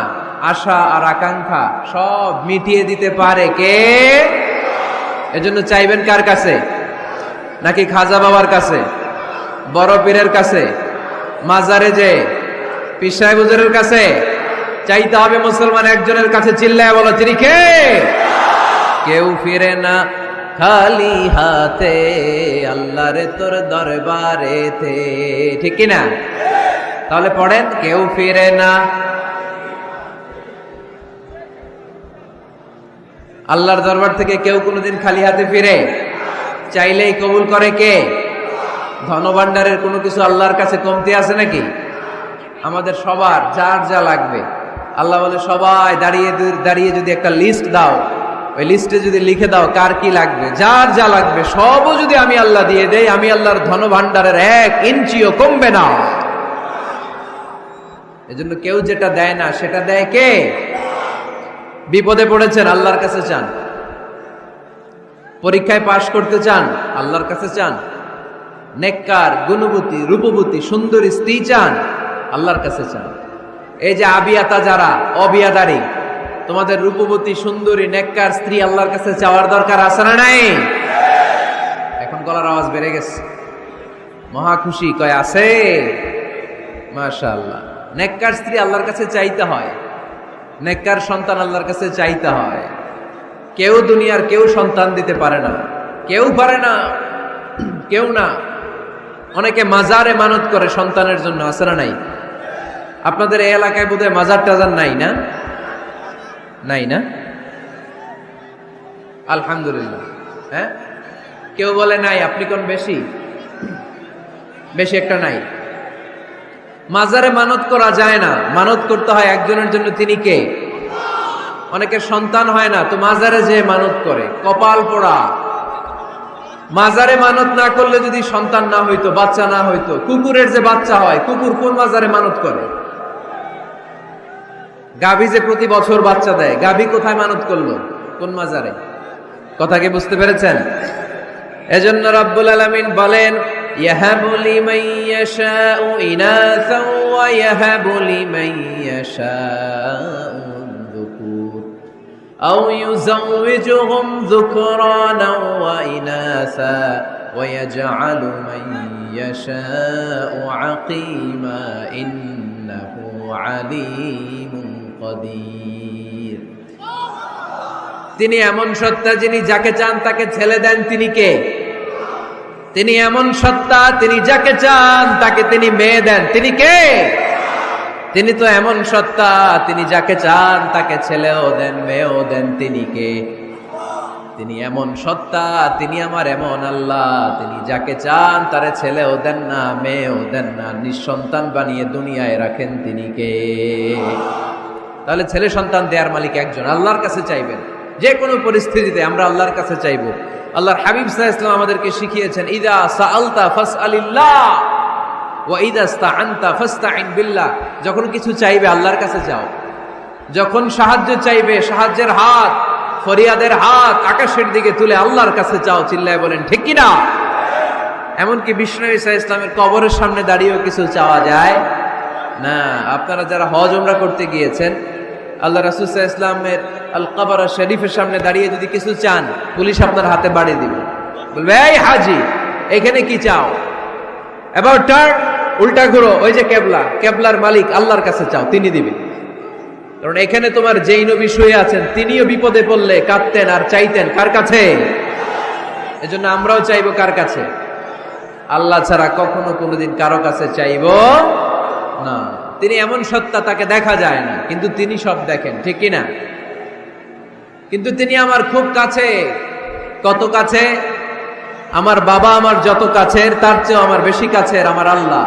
আশা আর আকাঙ্ক্ষা সব মিটিয়ে দিতে পারে কে? এজন্য চাইবেন কার কাছে? নাকি খাজা বাবার কাছে, বড় পীরের কাছে, মাজারে যে পীর সাহেব হুজুরের কাছে? চাইতে হবে মুসলমান একজনের কাছে। চিল্লায় বলো তিনি কে? কেউ ফিরে না খালি হাতে, আল্লাহর তোর দরবারেতে, ঠিক কিনা? তাহলে পড়েন, কেউ ফিরে না। আল্লাহর দরবার থেকে কেউ কোনোদিন খালি হাতে ফিরে? চাইলেই কবুল করে কে? ধনভাণ্ডারের কোনো কিছু আল্লাহর কাছে কমতি আছে নাকি? আমাদের সবার যার যা লাগবে আল্লাহ বলে সবাই দাঁড়িয়ে দাঁড়িয়ে যদি একটা লিস্ট দাও, ওই লিস্টে যদি লিখে দাও কার কি লাগবে, যার যা লাগবে সবও যদি আমি আল্লাহ দিয়ে দেই, আমি আল্লাহর ধন ভাণ্ডারের 1 ইঞ্চিও কমবে না। এজন্য কেউ যেটা দেয় না সেটা দেয় কে? বিপদে পড়েছেন আল্লাহর কাছে চান, পরীক্ষায় পাশ করতে চান আল্লাহর কাছে চান, নেককার গুণবতী রূপবতী সুন্দরী স্ত্রী চান আল্লাহর কাছে চান। এই যে আবিয়াতা যারা অবিয়াদারি, তোমাদের রূপবতী সুন্দরী নেককার স্ত্রী আল্লাহর কাছে চাওয়ার দরকার আছে না নাই? এখন গলার আওয়াজ বেড়ে গেছে, মহা খুশি, কয় আছে। মাশাআল্লাহ, নেককার স্ত্রী আল্লাহর কাছে চাইতে হয়, নেককার সন্তান আল্লাহর কাছে চাইতে হয়। কেউ দুনিয়ার কেউ সন্তান দিতে পারে না, কেউ পারে না, কেউ না। অনেকে মাজারে মানত করে সন্তানের জন্য, আছে না নাই? আপনাদের এই এলাকায় বোধহয় মাজার টাজার নাই না? নাই না? আলহামদুলিল্লাহ। হ্যাঁ, কেউ বলে নাই, আপনি কোন বেশি বেশি একটা নাই। মাজারে মানত করা যায় না, মানত করতে হয় একজনের জন্য, তিনি কে? অনেকের সন্তান হয় না তো মাজারে যে মানত করে, কপাল পোড়া। মাজারে মানত না করলে যদি সন্তান না হইতো, বাচ্চা না হইতো, কুকুরের যে বাচ্চা হয়, কুকুর কোন মাজারে মানত করে? গাভী যে প্রতি বছর বাচ্চা দেয়, গাভী কোথায় মানত করলো? কোন মাজারে? কথা কি বুঝতে পেরেছেন? এজন্য রাব্বুল আলামিন বলেন, ইয়াহাবু লিমান ইয়াশাউ ইনাসান ওয়া ইয়াহাবু লিমান ইয়াশাউ যুকুর আও ইউযাওয়িজুহুম যুকরানা ওয়া ইনাসা ওয়া ইয়াজআলু মান ইয়াশাউ আকীমা ইন্নাহু আলীমুন কাদির। তিনি এমন সত্তা, যিনি যাকে চান তাকে ছেলে দেন। তিনি কে? তিনি এমন সত্তা, তিনি যাকে চান তাকে তিনি মেয়ে দেন। তিনি কে? তিনি তো এমন সত্তা, তিনি যাকে চান তাকে ছেলেও দেন মেয়েও দেন। তিনি কে? তিনি এমন সত্তা, তিনি আমার এমন আল্লাহ, তিনি যাকে চান তারে ছেলেও দেন না মেয়েও দেন না, নিঃসন্তান বানিয়ে দুনিয়ায় রাখেন। তিনি কে? তাহলে ছেলে সন্তান দেয়ার মালিক একজন, আল্লাহর কাছে চাইবেন। যে কোনো পরিস্থিতিতে আমরা আল্লাহর কাছে চাইবো। আল্লাহর হাবিব সাল্লাল্লাহু আলাইহি ওয়াসাল্লাম আমাদেরকে শিখিয়েছেন, ইযা সাআলতা ফাসআলিল্লাহ ওয়া ইযা ইসতাআনতা ফাসতাইন বিল্লাহ। যখন কিছু চাইবে আল্লাহর কাছে চাও, যখন সাহায্য চাইবে সাহায্যের হাত, ফরিয়াদের হাত আকাশের দিকে তুলে আল্লাহর কাছে চাও। চিল্লায় বলেন ঠিক কি না? এমনকি বিষ্ণু ঈসা ইসলামের কবরের সামনে দাঁড়িয়েও কিছু চাওয়া যায় না। আপনারা যারা হজ উমরা করতে গিয়েছেন, আল্লাহ রাসূল সাল্লাল্লাহু আলাইহি ওয়াসাল্লামের আল কবর শরীফের সামনে দাঁড়িয়ে যদি কিছু চান, পুলিশ আপনার হাতে বাড়ি দিবে, বলবে এই হাজি এখানে কি চাও? অ্যাবাউট টার্ন, উল্টা ঘুরো, ওই যে কেবলা, কেবলার মালিক আল্লাহর কাছে চাও, তিনি দিবেন। কারণ এখানে তোমার যেই নবী শুয়ে আছেন তিনিও বিপদে পড়লে কাঁদতেন আর চাইতেন কার কাছে? এজন্য আমরাও চাইবো কার কাছে? আল্লাহ ছাড়া কখনো কোনোদিন কারো কাছে চাইবো না। তিনি এমন সত্তা, তাকে দেখা যায় না কিন্তু তিনি সব দেখেন, ঠিক কি না? কিন্তু তিনি আমার খুব কাছে। কত কাছে? আমার বাবা আমার যত কাছের তার চেয়েও আমার বেশি কাছের আমার আল্লাহ।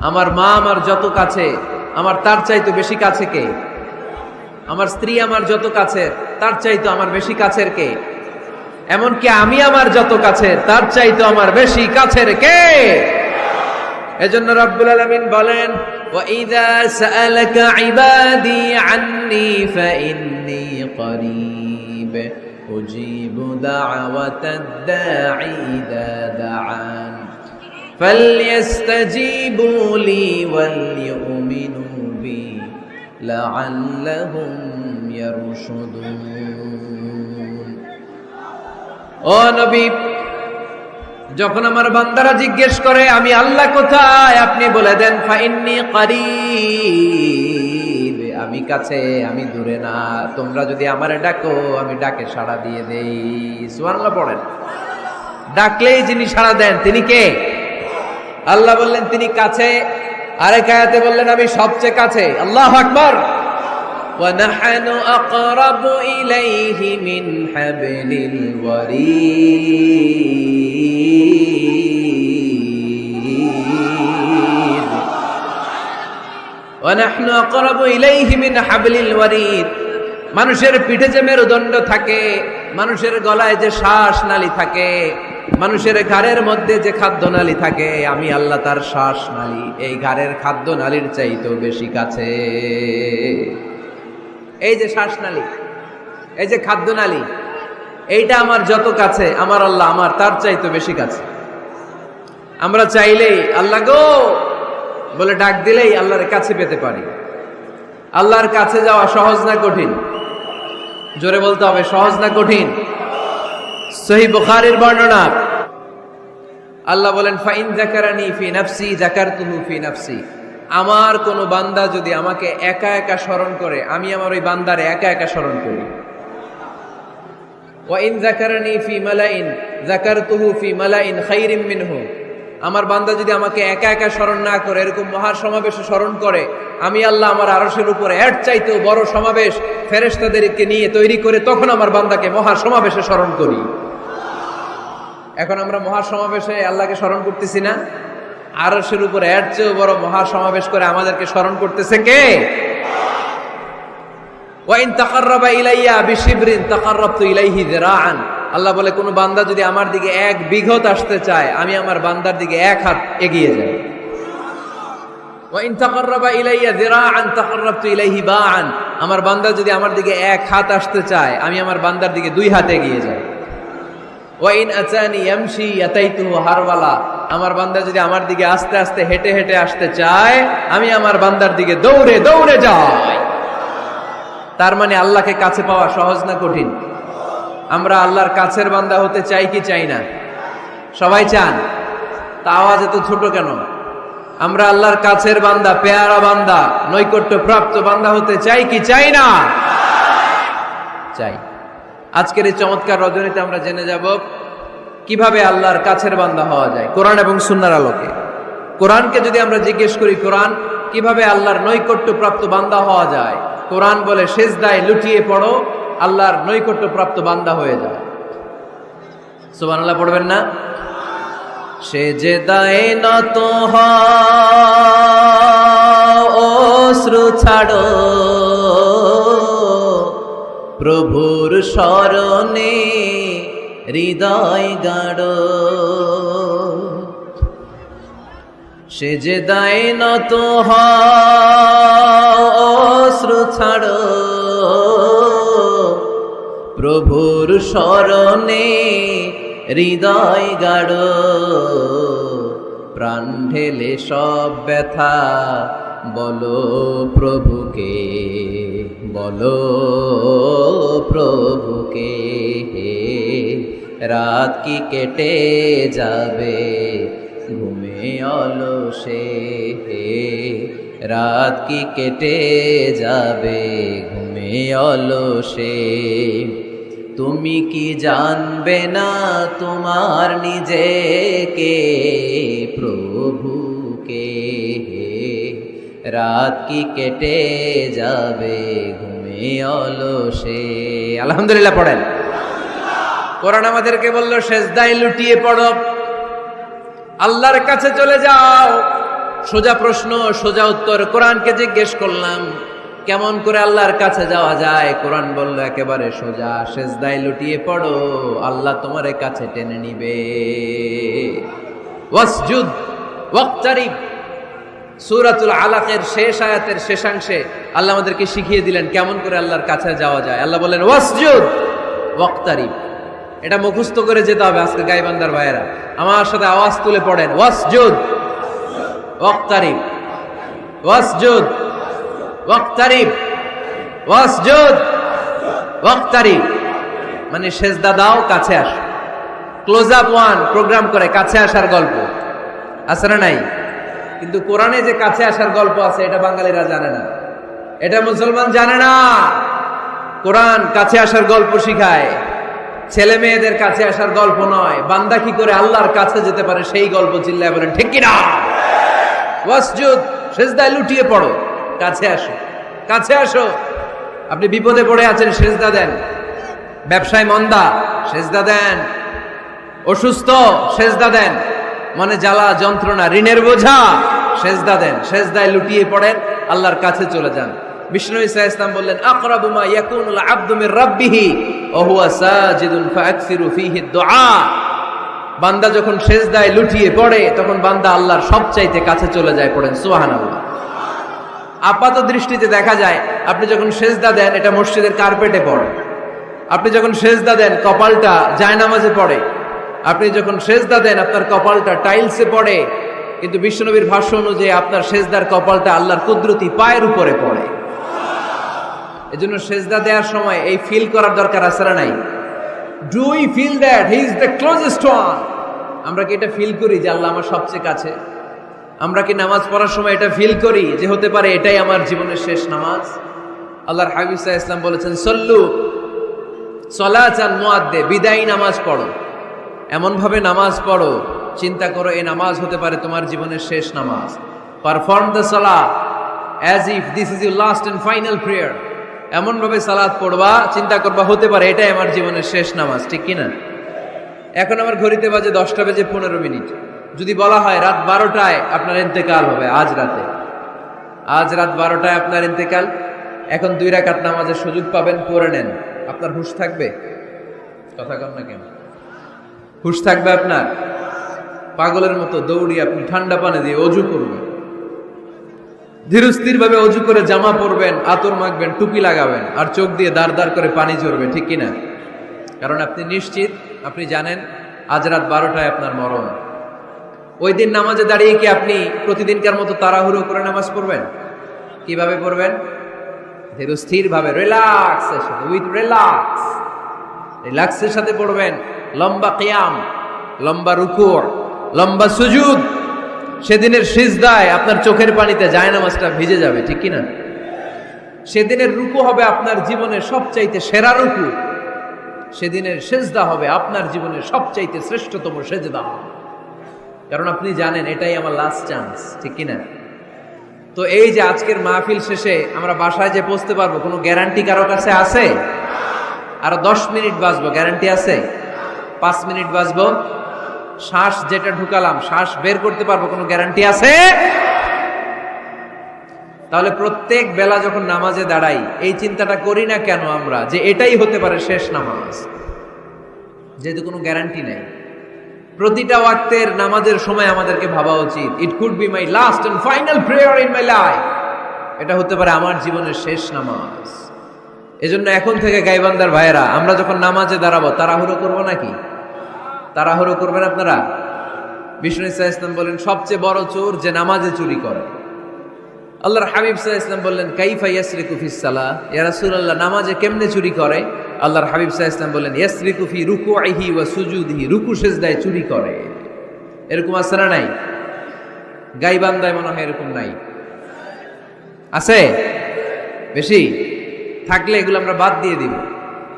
আমার মা আমার যত কাছে, আমার তার চাইতো বেশি কাছে কে? আমার স্ত্রী আমার যত কাছের তার চাইতো আমার বেশি কাছের কে? এমনকি আমি আমার যত কাছের তার চাইতো আমার বেশি কাছের কে? এজন্য রাব্বুল আলামিন বলেন, ওয়া ইযা সাআলাকা ইবাদি আন্নী ফাইন্নী করিব উজিবু দাওয়াতাদ দাঈ ইযা দাআন ফালইস্তাজিবু লি ওয়াল ইউমিনু বি লাআল্লাহুম ইয়ারশুদুন। ও নবী, যখন আমার বান্দারা জিজ্ঞেস করে আমি আল্লাহ কোথায়, আপনি বলে দেন ফাইন্নী করিব, আমি কাছে, আমি দূরে না। তোমরা যদি আমারে ডাকো আমি ডাকে সাড়া দিয়ে দেই। সুবহানাল্লাহ পড়েন। ডাকলেই যিনি সাড়া দেন তিনি কে? আল্লাহ বললেন তিনি কাছে। আরেক আয়াতে বললেন আমি সবচেয়ে কাছে। আল্লাহু আকবার। ওয়া নাহনু আকরাবু ইলাইহি মিন হাবলিল ওয়ারিদ নাহনু আকরাবু ইলাইহি মিন হাবলিল ওয়ারিদ। মানুষের পিঠে যে মেরুদণ্ড থাকে, মানুষের গলায় যে শ্বাস নালী থাকে, মানুষের ঘাড়ের মধ্যে যে খাদ্য নালী থাকে, আমি আল্লাহ তার শ্বাস নালী এই ঘাড়ের খাদ্য নালীর চাইতেও বেশি কাছে। এই যে শ্বাস নালী, এই যে খাদ্য নালী, এইটা আমার যত কাছে, আমার আল্লাহ আমার তার চাইতে বেশি কাছে। আমরা চাইলেই আল্লাহ গো বলে ডাক দিলেই আল্লাহর কাছে পেতে পারি। আল্লাহর কাছে যাওয়া সহজ না কঠিন? জোরে বলতে হবে, সহজ না কঠিন? সহিহ বুখারীর বর্ণনা, আল্লাহ বলেন ফাইন যাকারানি ফি নাফসি যাকারতুহু ফি নাফসি। আমার কোন বান্দা যদি আমাকে একা একা স্মরণ করে, আমি আমার ওই বান্দারে একা একা স্মরণ করি। ওয়া ইন যাকারানি ফি মালাইন যাকারতুহু ফি মালাইন খায়রিম মিনহু। আমার বান্দা যদি আমাকে একা একা স্মরণ না করে, এরকম মহাসমাবেশে স্মরণ করে, আমি আল্লাহ আমার আরশের উপরে এর চাইতেও বড় সমাবেশ ফেরেশতাদেরকে নিয়ে তৈরি করে তখন আমার বান্দাকে মহাসমাবেশে স্মরণ করি। এখন আমরা মহাসমাবেশে আল্লাহকে স্মরণ করতেছি না? আরশের উপরে এর চেয়েও বড় মহাসমাবেশ করে আমাদেরকে স্মরণ করতেছে কে? ওয়া ইন তাকাররাবা ইলাইয়া বিশিবরিন তাকাররাবতু ইলাইহি যিরাআন। আল্লাহ বলে কোন বান্দা যদি আমার দিকে এক বিঘত আসতে চায়, আমি আমার বান্দার দিকে এক হাত এগিয়ে যাই। ওয়া ইন তাকাররাবা ইলাইয়া যিরাআন তাকাররাবতু ইলাইহি বাআন। আমার বান্দা যদি আমার দিকে এক হাত আসতে চায়, আমি আমার বান্দার দিকে দুই হাত এগিয়ে যাই। ওয়া ইন আতানি ইয়ামশি আতাইতুহু হারওয়ালা। আমার বান্দা যদি আমার দিকে আস্তে আস্তে হেঁটে হেঁটে আসতে চায়, আমি আমার বান্দার দিকে দৌড়ে দৌড়ে যাই। তার মানে আল্লাহকে কাছে পাওয়া সহজ না কঠিন? আমরা আল্লাহর কাছের বান্দা হতে চাই কি চাই না? সবাই চান। তা আওয়াজ এত ছোট কেন? আমরা আল্লাহর কাছের বান্দা, পেয়ারা বান্দা, নৈকট্য প্রাপ্ত বান্দা হতে চাই কি চাই না? চাই। আজকের এই চমৎকার রজনীতে আমরা জেনে যাব কিভাবে আল্লাহর কাছের বান্দা হওয়া যায় কোরআন এবং সুন্নাহর আলোকে। কোরআনকে যদি আমরা জিজ্ঞেস করি, কোরআন কিভাবে আল্লাহর নৈকট্য প্রাপ্ত বান্দা হওয়া যায়, কোরআন বলে সিজদায় লুটিয়ে পড়ো, আল্লাহর নৈকট্য প্রাপ্ত বান্দা হয়ে যায়। সুবহানাল্লাহ পড়বেন না? সিজদায় নত হও, অশ্রু ছাড়ো, প্রভুর শরণে হৃদয় গাড়ো। সিজদায় নত হও, অশ্রু ছাড়ো, প্রভুর শরণে হৃদয় গাড়ো। প্রাণ ঢেলে সব ব্যথা বলো প্রভুকে, বলো প্রভুকে। রাত কি কেটে যাবে ঘুমে অলসে, রাত কি কেটে যাবে ঘুমে অলসে। তুমি কি জানবে না তোমার নিজেকে, প্রভুকে। রাত কি কেটে যাবে ঘুমে অলসে। আলহামদুলিল্লাহ পড়েন। কোরআন আমাদেরকে বলল সিজদায় লুটিয়ে পড়ো, আল্লাহর কাছে চলে যাও। সোজা প্রশ্ন, সোজা উত্তর। কোরআনকে জিজ্ঞেস করলাম কেমন করে আল্লাহর কাছে যাওয়া যায়, কোরআন বলল একেবারে সোজা, সিজদায় লুটিয়ে পড়ো, আল্লাহ তোমার কাছে টেনে নিবে। ওয়াসজুদ ওয়াক্তারিব। সূরাতুল আলাকের শেষ আয়াতের শেষাংশে আল্লাহ আমাদেরকে শিখিয়ে দিলেন কেমন করে আল্লাহর কাছে যাওয়া যায়। আল্লাহ বলেন ওয়াসজুদ ওয়াক্তারিব। এটা মুখস্থ করে যেতে হবে আজকে গাইবান্দার ভাইয়েরা। আমার সাথে আওয়াজ তুলে পড়েন, ওয়াসজুদ ওয়াক্তারিব, ওয়াসজুদ ওয়াক্তারিব, ওয়াসজুদ ওয়াক্তারিব। মানে সেজদা দাও, কাছে আসো। ক্লোজ আপ ওয়ান প্রোগ্রাম করে কাছে আসার গল্প আছে না নাই? কিন্তু কোরআনে যে কাছে আসার গল্প আছে এটা বাঙালিরা জানে না, এটা মুসলমান জানে না। কোরআন কাছে আসার গল্প শিখায়, ছেলে মেয়েদের কাছে আসার গল্প নয়। বান্দা কি করে আল্লাহর কাছে যেতে পারে সেই গল্প। চিল্লায় বলেন ঠিক কিনা? ওয়াসজুদ, সিজদায় লুটিয়ে পড়ো, কাছে আসো, কাছে আসো। আপনি বিপদে পড়ে আছেন, সিজদা দেন। ব্যবসায় মন্দা, সিজদা দেন। অসুস্থ, সিজদা দেন। মনে জ্বালা যন্ত্রণা, ঋণের বোঝা, সেজদা দেন, সেজদায় লুটিয়ে পড়েন, আল্লাহর কাছে চলে যান। বিষ্ণু ঈসা ইসলাম বললেন, আকরাবু মা ইয়াকুনুল আবদু মির রাব্বিহি ওয়া হুয়া সাজিদুন ফাআকসিরু ফীহি দুআ। বান্দা যখন সেজদায় লুটিয়ে পড়ে তখন বান্দা আল্লাহর সবচাইতে কাছে চলে যায়, পড়েন সুবহানাল্লাহ। আপাত দৃষ্টিতে দেখা যায় আপনি যখন সেজদা দেন এটা মসজিদের কার্পেটে পড়ে, আপনি যখন সেজদা দেন কপালটা জায়নামাজে পড়ে, আপনি যখন সেজদা দেন আপনার কপালটা টাইলসে পড়ে, কিন্তু বিশ্বনবীর ভাষ্য অনুযায়ী আপনার সেজদার কপালটা আল্লাহর কুদরতি পায়ের উপরে পড়ে। এজন্য সেজদা দেওয়ার সময় এই ফিল করার দরকার আছে না নাই? Do we feel that he is the closest one? আমরা কি এটা ফিল করি যে আল্লাহ আমার সবচেয়ে কাছে? আমরা কি নামাজ পড়ার সময় এটা ফিল করি যে হতে পারে এটাই আমার জীবনের শেষ নামাজ? আল্লাহর হাবিব সাল্লাল্লাহু আলাইহি ওয়াসাল্লাম বলেছেন, সল্লু সলাতান মুআদ্দে, বিদায়ী নামাজ পড়ো, এমন ভাবে নামাজ পড়ো চিন্তা করো এই নামাজ হতে পারে তোমার জীবনের শেষ নামাজ। Perform the salah as if this is your last and final prayer. এমন ভাবে সালাত পড়বা, চিন্তা করবা হতে পারে এটাই আমার জীবনের শেষ নামাজ, ঠিক কিনা? এখন আমার ঘড়িতে বাজে 10:15। যদি বলা হয় রাত 12টায় আপনার ইন্তেকাল হবে, আজ রাত 12টায় আপনার ইন্তেকাল, এখন 2 রাকাত নামাজের সুযোগ পাবেন, পড়ে নেন, আপনার হুঁশ থাকবে? কথা কন না কেন? হুঁশ থাকবে আপনার? পাগলের মতো দৌড়িয়ে আপনি ঠান্ডা পানি দিয়ে অজু করবেন, ধীরস্থির ভাবে অজু করে জামা পরবেন, আতর মাখবেন, টুপি লাগাবেন, আর চোখ দিয়ে দাঁড় দাঁড় করে পানি ঝরবে, ঠিক কিনা? কারণ আপনি নিশ্চিত, আপনি জানেন আজ রাত 12টায় আপনার মরণ। ওই দিন নামাজে দাঁড়িয়ে কি আপনি প্রতিদিনকার মতো তাড়াহুড়ো করে নামাজ পড়বেন? কিভাবে পড়বেন? ধীরস্থির ভাবে, রিল্যাক্সের সাথে, উইথ রিল্যাক্সের সাথে পড়বেন। লম্বা কিয়াম, লম্বা রুকু, লম্বা সুজুদ। সেদিনের সিজদায় আপনার চোখের পানিতে জায়নামাজটা ভিজে যাবে, ঠিক কিনা? সেদিনের রুকু হবে আপনার জীবনের সবচাইতে সেরা রুকু, সেদিনের সেজদা হবে আপনার জীবনের সবচাইতে শ্রেষ্ঠতম সেজদা, কারণ আপনি জানেন এটাই আমার লাস্ট চান্স, ঠিক কিনা? তো এই যে আজকের মাহফিল শেষে আমরা বাসায় যে পৌঁছতে পারবো, কোনো গ্যারান্টি কারো কাছে আছে? আরো 10 মিনিট বাঁচবো, গ্যারান্টি আছে? 5 মিনিট বাঁচবো, শ্বাস যেটা ঢুকালাম শ্বাস বের করতে পারবো, কোনো গ্যারান্টি আছে? তাহলে প্রত্যেক বেলা যখন নামাজে দাঁড়াই এই চিন্তাটা করি না কেন আমরা যে এটাই হতে পারে শেষ নামাজ, যেহেতু কোনো গ্যারান্টি নেই। প্রতিটা ওয়াক্তের নামাজের সময় আমাদেরকে ভাবা উচিত, it could be my last and final prayer in my life, এটা হতে পারে আমার জীবনের শেষ নামাজ। এজন্য এখন থেকে গাইবান্দার ভাইয়েরা, আমরা যখন নামাজে দাঁড়াবো তাড়াহুড়ো করবো নাকি? তাড়াহুড়ো করবেন আপনারা? বিষ্ণু ইসা ইসলাম বলেন, সবচেয়ে বড় চোর যে নামাজে চুরি করে। আল্লাহর হাবিব সাল্লাল্লাহু আলাইহি ওয়াসাল্লাম বললেন, কাইফা ইয়াসরিকু ফিস সালাহ, ইয়া রাসূলুল্লাহ নামাজে কেমনে চুরি করে? আল্লাহর হাবিব সাল্লাল্লাহু আলাইহি ওয়াসাল্লাম বললেন, ইয়াসরিকু ফি রুকুইহি ওয়া সুজুদিহি, রুকু সিজদায় চুরি করে। এরকম আছে না নাই? গাইবান্দায় মনে হয় এরকম নাই, আছে বেশি? থাকলে এগুলো আমরা বাদ দিয়ে দিব।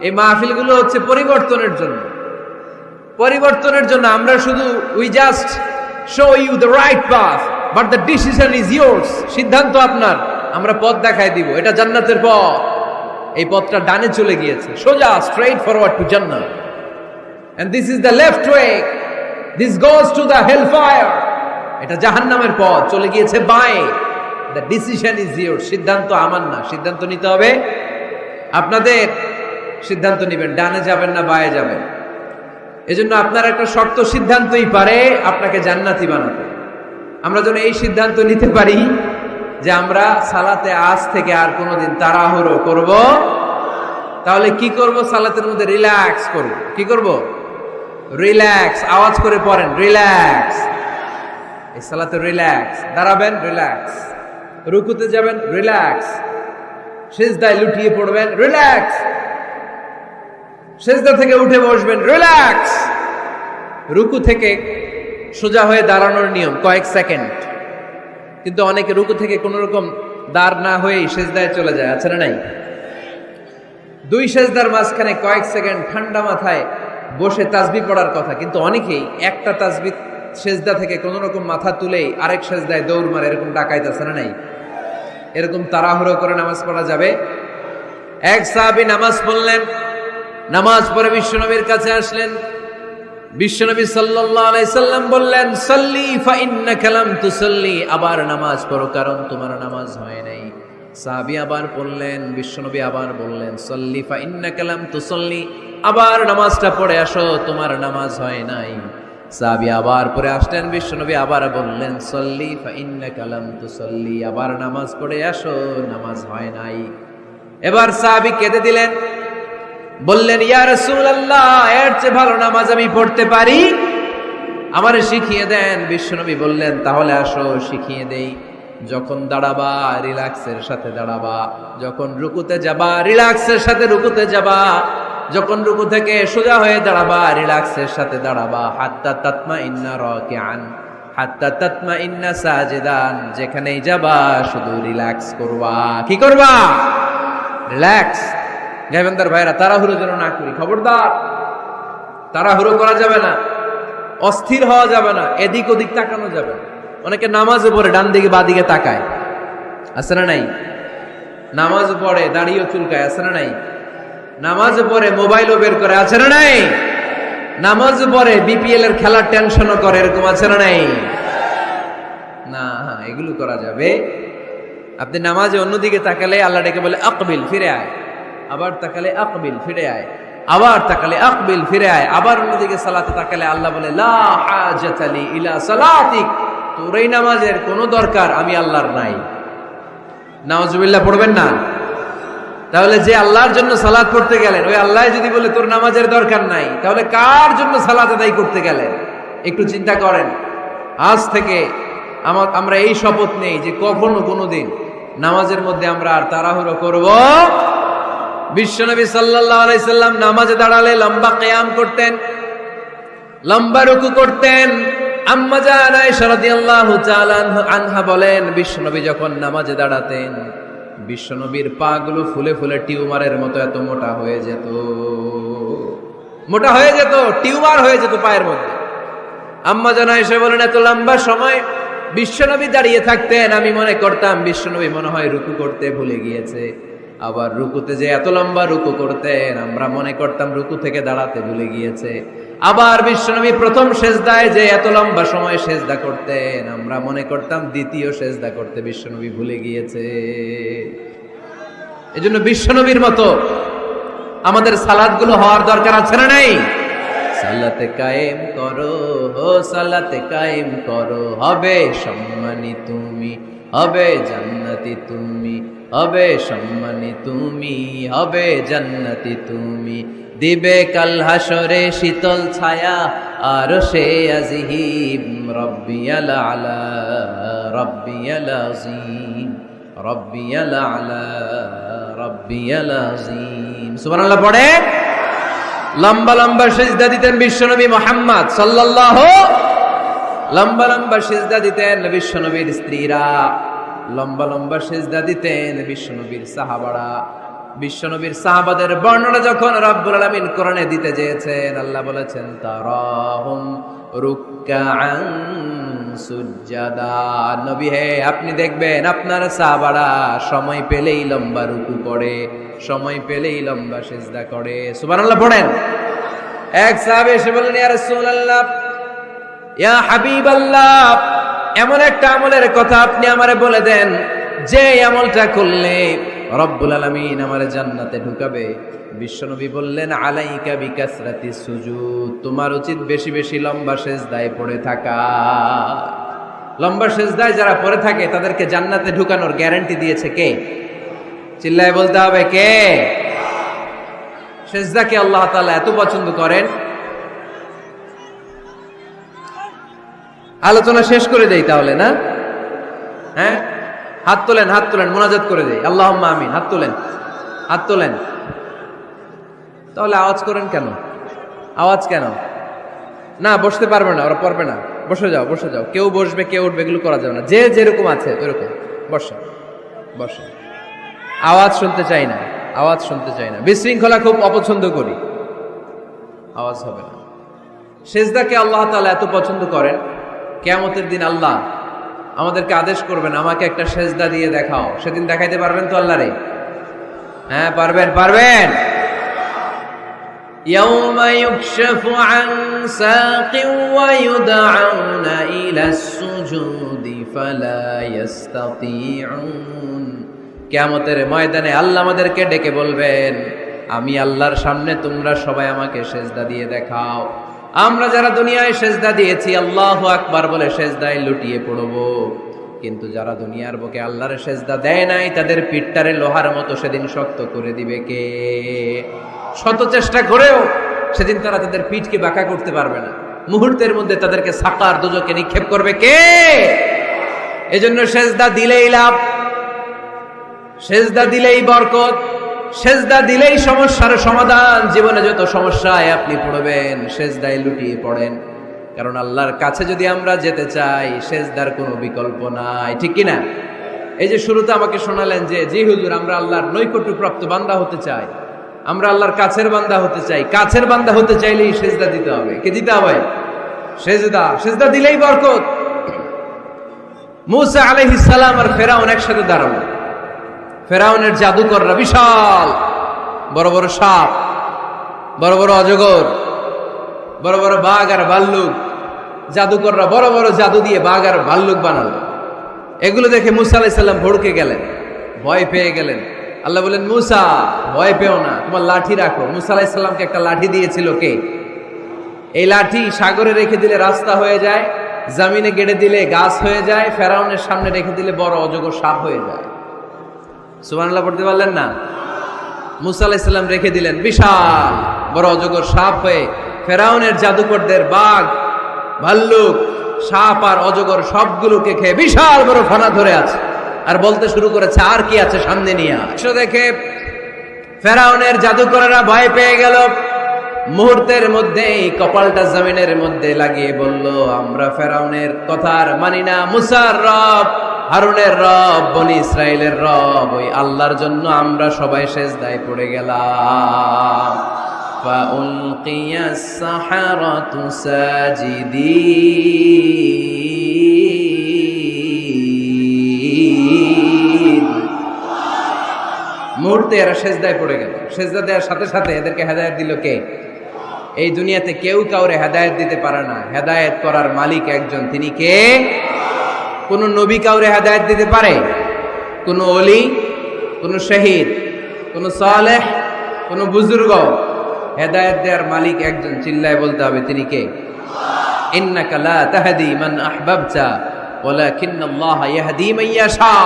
এই মাহফিলগুলো হচ্ছে পরিবর্তনের জন্য, আমরা শুধু we just show you the right path but the decision is yours. সিদ্ধান্ত আপনার, আমরা পথ দেখায় দিব, এটা জান্নাতের পথ। এই পথটা ডানে চলে গিয়েছে, সোজা, straight forward to jannat, and this is the left way, this goes to the hell fire. এটা জাহান্নামের পথ, চলে গিয়েছে বাঁয়ে। দ্য ডিসিশন ইজ ইয়োর্স, সিদ্ধান্ত আমার না, সিদ্ধান্ত নিতে হবে আপনাদের। সিদ্ধান্ত নেবেন, ডানে যাবেন না বাঁয়ে যাবেন। এজন্য আপনার একটা শক্ত সিদ্ধান্তই পারে আপনাকে জান্নাতি বানাতে। আমরা যেন এই সিদ্ধান্ত নিতে পারি যে আমরা সালাতে আজ থেকে আর কোনোদিন তাড়াহুড়ো করব। তাহলে কি করব? সালাতের মধ্যে রিল্যাক্স করব। কি করব? রিল্যাক্স। আওয়াজ করে পড়েন, রিল্যাক্স। এই সালাতে রিল্যাক্স। দাঁড়াবেন, রিল্যাক্স। রুকুতে যাবেন, রিল্যাক্স। সিজদায় লুটিয়ে পড়বেন, রিল্যাক্স। সিজদা থেকে উঠে বসবেন, রিল্যাক্স। রুকু থেকে সোজা হয়ে দাঁড়ানোর নিয়ম কয়েক সেকেন্ড, কিন্তু অনেকে রুকু থেকে কোন রকম দাঁড় না হয়েই সিজদায় চলে যায়, আছে না নাই? 2 সিজদার মাঝখানে কয়েক সেকেন্ড ঠান্ডা মাথায় বসে তাসবিহ পড়ার কথা, কিন্তু অনেকেই একটা তাসবিহ সিজদা থেকে কোন রকম মাথা তুলেই আরেক সিজদায় দৌড় মারে, এরকম ডাকাইত, আছে না নাই? এরকম তাড়াহুড়ো করে নামাজ পড়া যাবে? এক সাহাবী নামাজ পড়লেন, নামাজ পড়ে বিশ্বনবীর কাছে আসলেন, বিশ্বনবী সাল্লাল্লাহু আলাইহি সাল্লাম বললেন, সাল্লি ফা ইন্নাকা লাম তুসাল্লি, আবার নামাজ পড়ো কারণ তোমার নামাজ হয় নাই। সাহাবী আবার বললেন, বিশ্বনবী আবার বললেন, সাল্লি ফা ইন্নাকা লাম তুসাল্লি, আবার নামাজটা পড়ে আসো, তোমার নামাজ হয় নাই। সাহাবী আবার পড়ে আসলেন, বিশ্বনবী আবার বললেন, সাল্লি ফা ইন্নাকা লাম তুসাল্লি, আবার নামাজ পড়ে আসো, নামাজ হয় নাই। এবার সাহাবী কেঁদে দিলেন, বললেন, ইয়া রাসূলুল্লাহ, এর চেয়ে ভালো নামাজ আমি পড়তে পারি, আমারে শিখিয়ে দেন। বিশ্বনবী বললেন, তাহলে আসো শিখিয়ে দেই। যখন দাঁড়াবা রিল্যাক্সের সাথে দাঁড়াবা, যখন রুকুতে যাবা রিল্যাক্সের সাথে রুকুতে যাবা, যখন রুকু থেকে সোজা হয়ে দাঁড়াবা রিল্যাক্সের সাথে দাঁড়াবা। হাত্তা তাতমাইন্না রাকিআন হাত্তা তাতমাইন্না সাজিদান, যেখানেই যাবা শুধু রিল্যাক্স করবা। কি করবা? রিল্যাক্স। গাইবান্দার ভাইরা, তাড়াহুড়ো যেন না করি, খবরদার। তাড়াহুড়ো করা যাবে না, অস্থির হওয়া যাবে না, এদিক ওদিক তাকানো যাবে না। অনেকে নামাজে পড়ে ডান দিকে বা দিকে তাকায়, আছে না নাই? নামাজ পড়ে দাঁড়িয়েও চুলকায়, আছে না নাই? নামাজ পড়ে মোবাইলও বের করে, আছে না নাই? নামাজ পড়ে বিপিএল এর খেলার টেনশনও করে, এরকম আছে না নাই? না, এগুলো করা যাবে। আপনি নামাজে অন্যদিকে তাকালে আল্লাহ ডেকে বলে, আকবিল, ফিরে আয়। আবার তাকালে আকবিল, ফিরে আয়। আবার তাকালে আকবিল, ফিরে আয়। আবার অন্যদিকে সালাতে তাকালে আল্লাহ বলে, লা হাজাতা লি ইলা সালাতিক, তোর এই নামাজের কোনো দরকার আমি আল্লাহর নাই। নাউজুবিল্লাহ পড়বেন না? তাহলে যে আল্লাহর জন্য সালাত পড়তে গেলেন, ওই আল্লাহ যদি বলে তোর নামাজের দরকার নাই, তাহলে কার জন্য সালাত আদায় করতে গেলেন? একটু চিন্তা করেন। আজ থেকে আমরা এই শপথ নেই যে কখনো কোনোদিন নামাজের মধ্যে আমরা আর তাড়াহুড়ো করব। বিশ্বনবী সাল্লাল্লাহু আলাইহি সাল্লাম নামাজে দাঁড়ালে লম্বা কিয়াম করতেন, লম্বা রুকু করতেন। আম্মা জান আয়েশা রাদিয়াল্লাহু তাআলা আনহা বলেন, বিশ্বনবী যখন নামাজে দাঁড়াতেন, বিশ্বনবীর পা গুলো ফুলে ফুলে টিউমারের মতো এত মোটা হয়ে যেত, মোটা হয়ে যেত, টিউমার হয়ে যেত পায়ের মধ্যে। আম্মা জান আয়েশা বলেন, এত লম্বা সময় বিশ্বনবী দাঁড়িয়ে থাকতেন, আমি মনে করতাম বিশ্বনবী মনে হয় রুকু করতে ভুলে গিয়েছে। আবার রুকুতে যে এত লম্বা রুকু করতেন, আমরা মনে করতাম রুকু থেকে দাঁড়াতে ভুলে গিয়েছে। আবার বিশ্বনবী প্রথম সেজদায় যে এত লম্বা সময় সেজদা করতেন, আমরা মনে করতাম দ্বিতীয় সেজদা করতে বিশ্বনবী ভুলে গিয়েছে। এজন্য বিশ্বনবীর মতো আমাদের সালাতগুলো হওয়ার দরকার আছে না নাই? সালাতে কায়েম করো, ও সালাতে কায়েম করো, হবে সম্মানী তুমি, হবে জান্নাতি তুমি, হবে সম্মানী তুমি, হবে জান্নাতি তুমি। দিবে কাল হাসরে শীতল ছায়া আরশে আজিম, রব্বিয়াল আলা রব্বিয়াল আযীম, রব্বিয়াল আলা রব্বিয়াল আযীম। সুবহানাল্লাহ পড়ে। লম্বা লম্বা সিজদা দিতেন বিশ্বনবী মুহাম্মদ সাল্লাল্লাহু, লম্বা লম্বা সিজদা দিতেন বিশ্বনবীর স্ত্রীরা, লম্বা লম্বা সিজদা দিতেন বিশ্বনবীর সাহাবারা। বিশ্বনবীর সাহাবাদের বর্ণনা যখন রব্বুল আলামিন কোরআনে দিতে চেয়েছেন, আল্লাহ বলেছেন, তারাহুম রুকআন সুজদা। নবী হে, আপনি দেখবেন আপনার সাহাবারা সময় পেলেই লম্বা রুকু করে, সময় পেলেই লম্বা সিজদা করে। সুবহানাল্লাহ পড়েন। এক সাহাবী এসে বললেন, ইয়া রাসূলুল্লাহ, ইয়া হাবিবাল্লাহ, এমন একটা আমলের কথা আপনি আমারে বলে দেন যে আমলটা করলে রব্বুল আলামিন আমারে জান্নাতে ঢুকাবে। বিশ্বনবী বললেন, আলাইকা বিকাসরাতি সুজুদ, তোমার উচিত বেশি বেশি লম্বা সিজদায় পড়ে থাকা। লম্বা সিজদায় যারা পড়ে থাকে তাদেরকে জান্নাতে ঢুকানোর গ্যারান্টি দিয়েছে কে? চিল্লায় বলতে হবে কে? সিজদাকে আল্লাহ তাআলা এত পছন্দ করেন। আলোচনা শেষ করে দেই তাহলে, না? হ্যাঁ, হাত তোলেন, হাত তোলেন, মুনাজাত করে দেই। আল্লাহুম্মা আমিন। হাত তোলেন, হাত তোলেন। তাহলে আওয়াজ করেন কেন? আওয়াজ কেন? না, বসতে পারবে না, ওরা পড়বে না। বসে যাও, বসে যাও। কেউ বসবে, কেউ উঠবে, এগুলো করা যাবে না। যে যেরকম আছে ওইরকম বসে, বসে। আওয়াজ শুনতে চাই না, আওয়াজ শুনতে চাই না। বিশৃঙ্খলা খুব অপছন্দ করি, আওয়াজ হবে না। সিজদাকে আল্লাহ তাআলা এত পছন্দ করেন, কিয়ামতের দিন আল্লাহ আমাদেরকে আদেশ করবেন, আমাকে একটা সিজদা দিয়ে দেখাও। সেদিন দেখাইতে পারবেন তো আল্লাহরে? হ্যাঁ, পারবেন, পারবেন। ইয়াউমা ইউকশাফু আন সাকিন ওয়া ইউদআউনা ইলাস সুজুদি ফালা ইস্তাতিউন। কিয়ামতের ময়দানে আল্লাহ আমাদেরকে ডেকে বলবেন, আমি আল্লাহর সামনে তোমরা সবাই আমাকে সেজদা দিয়ে দেখাও। আমরা যারা দুনিয়ায় সেজদা দিয়েছি আল্লাহু আকবার বলে সেজদায় লুটিয়ে পড়ব, কিন্তু যারা দুনিয়ার বুকে আল্লাহর সেজদা দেয় নাই তাদের পিঠটারে লোহার মতো সেদিন শক্ত করে দিবে কে? শত চেষ্টা করেও সেদিন তারা তাদের পিঠকে বাঁকা করতে পারবে না। মুহূর্তের মধ্যে তাদেরকে সাকার দুজকে নিক্ষেপ করবে কে? এজন্য সেজদা দিলেই লাভ, সেজদা দিলেই বরকত, সেজদা দিলেই সমস্যার সমাধান। জীবনে যত সমস্যায় আপনি পড়বেন সেজদায় লুটিয়ে পড়েন, কারণ আল্লাহর কাছে যদি আমরা যেতে চাই সেজদার কোনো বিকল্প নাই, ঠিক কি না? এই যে শুরুতে আমাকে শোনালেন যে জি হুজুর আমরা আল্লাহর নৈকট্যপ্রাপ্ত বান্দা হতে চাই, আমরা আল্লাহর কাছের বান্দা হতে চাই। কাছের বান্দা হতে চাইলেই সেজদা দিতে হবে। কে দিতে হবে? সেজদা। সেজদা দিলেই বরকত। মূসা আলাইহিস সালাম আর ফেরাউন একসাথে দাঁড়ালো। ফেরাউনের জাদুকররা বিশাল বড় বড় সাপ, বড় বড় অজগর, বড় বড় বাঘ আর ভাল্লুক, জাদুকররা বড় বড় জাদু দিয়ে বাঘ আর ভাল্লুক বানালো। এগুলো দেখে মূসা আলাইহিস সালাম ভড়কে গেলেন, ভয় পেয়ে গেলেন। আল্লাহ বলেন, মূসা ভয় পেও না, তোমার লাঠি রাখো। মূসা আলাইহিস সালামকে একটা লাঠি দিয়েছিল কে? এই লাঠি সাগরে রেখে দিলে রাস্তা হয়ে যায়, জমিনে গেড়ে দিলে গাছ হয়ে যায়, ফেরাউনের সামনে রেখে দিলে বড় অজগর সাপ হয়ে যায়। সুবহানাল্লাহ পড়তে পারলেন না? মূসা আলাইহিস সালাম রেখে দিলেন বিশাল বড় অজগর সাপ হয়ে ফেরাউনের জাদুকরদের বাঘ, ভাল্লুক, সাপ আর অজগর সবগুলোকে খেয়ে বিশাল বড় ফনা ধরে আছে আর বলতে শুরু করেছে, আর কি আছে সামনে নিয়ে আস। দেখে ফেরাউনের জাদুকরেরা ভয় পেয়ে গেল। মুহূর্তের মধ্যেই কপালটা জমিনের মধ্যে লাগিয়ে বলল, আমরা ফেরাউনের কথা আর মানি না। মুসার রব, হারুনের রব, বনি ইসরাইলের রব, ওই আল্লাহর জন্য আমরা সবাই সেজদায় পড়ে গেলাম। ফাউলকিয়াস সাহারাতু সাজিদিন। মুহূর্তে এরা সেজদায় পড়ে গেল। সেজদা দেওয়ার সাথে সাথে এদেরকে হেদায়েত দিল কে? এই দুনিয়াতে কেউ কাউরে হেদায়েত দিতে পারে না, হেদায়েত করার মালিক একজন, তিনি কে? কোন নবী কাউরে হেদায়েত দিতে পারে? কোন ওলি, কোন শহীদ, কোন সালেহ, কোন বুজুর্গ? হেদায়েত দেওয়ার মালিক একজন, চিল্লায় বলতে হবে তিনি কে? ইন্নাকা লা তাহদি মান আহবাবতা ওয়ালাকিন্নাল্লাহা ইয়াহদি মান ইয়াশা।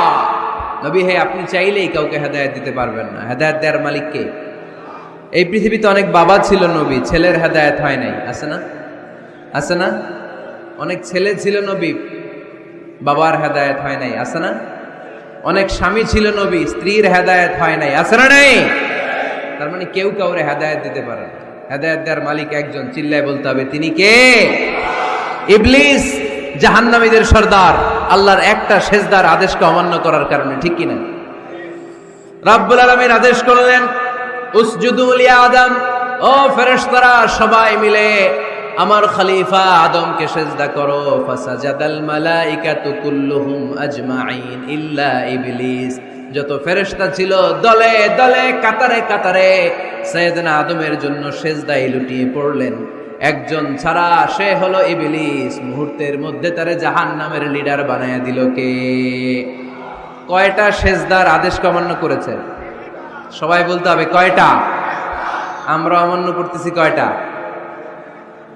নবী হে, আপনি চাইলেই কাউকে হেদায়েত দিতে পারবেন না। হেদায়েত দেওয়ার মালিক কে? এই পৃথিবীতে অনেক বাবা ছিল নবী, ছেলের হেদায়েত হয় নাই, আছে না? আছে না? অনেক ছেলে ছিল নবী, বাবার হেদায়েত হয় নাই, আছে না? অনেক স্বামী ছিল নবী, স্ত্রীর হেদায়েত হয় নাই, আছে না? নাই। তার মানে কেউ কাউরে হেদায়েত দিতে পারে না। হেদায়েত দেওয়ার মালিক একজন, চিল্লায় বলতে হবে তিনি কে? ইবলিস জাহান্নামীদের সর্দার, আল্লাহর একটা সেজদার আদেশকে অমান্য করার কারণে, ঠিক কিনা? রাব্বুল আলামিন আদেশ করলেন, উসজুদু লি আদম, ও ফেরেশতারা সবাই মিলে আমার খলিফা আদমকে সেজদা করো। ফাসাজাদাল মালাইকাতু কুল্লুহুম আজমাইন ইল্লা ইবলিস। যত ফেরেশতা ছিল দলে দলে কাতারে কাতারে সাইয়েদনা আদমের জন্য সেজদায় লুটিয়ে পড়লেন। একজন ছাড়া, সে হলো ইবলিস। মুহূর্তের মধ্যে তারে জাহান্নামের লিডার বানায়া দিল কে? কয়টা সেজদার আদেশ অমান্য করেছে? সবাই বলতে হবে কয়টা? আমরা অমান্য করতেছি কয়টা?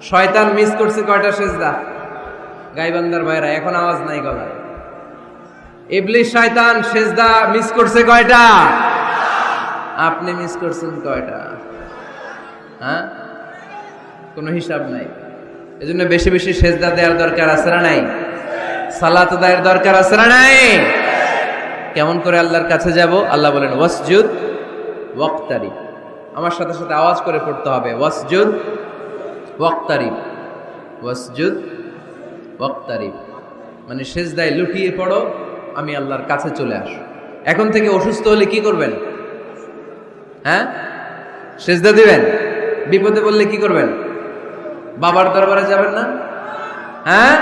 শয়তান মিস করছে কয়টা সেজদা? গাইবান্দার ভাইরা এখন আওয়াজ নাই গলায়। ইবলিস শয়তান সেজদা মিস করছে কয়টা? আপনি মিস করছেন কয়টা? হ্যাঁ, কোনো হিসাব নাই। এজন্য বেশি বেশি সেজদা দেওয়ার দরকার আছে না নাই? সালাত আদায়ের দরকার আছে না নাই? কেমন করে আল্লাহর কাছে যাব? আল্লাহ বলেন ওয়াসজুদ ওয়াক্তারিব। আমার সাথে সাথে আওয়াজ করে পড়তে হবে, ওয়াসজুদ ওয়াক্তারিব, ওয়াসজুদ ওয়াক্তারিব। মানে সেজদায় লুটিয়ে পড়ো, আমি আল্লাহর কাছে চলে আসো। এখন থেকে অসুস্থ হলে কি করবেন? হ্যাঁ, সেজদা দিবেন। বিপদে বললে কি করবেন? বাবার দরবারে যাবেন না? হ্যাঁ,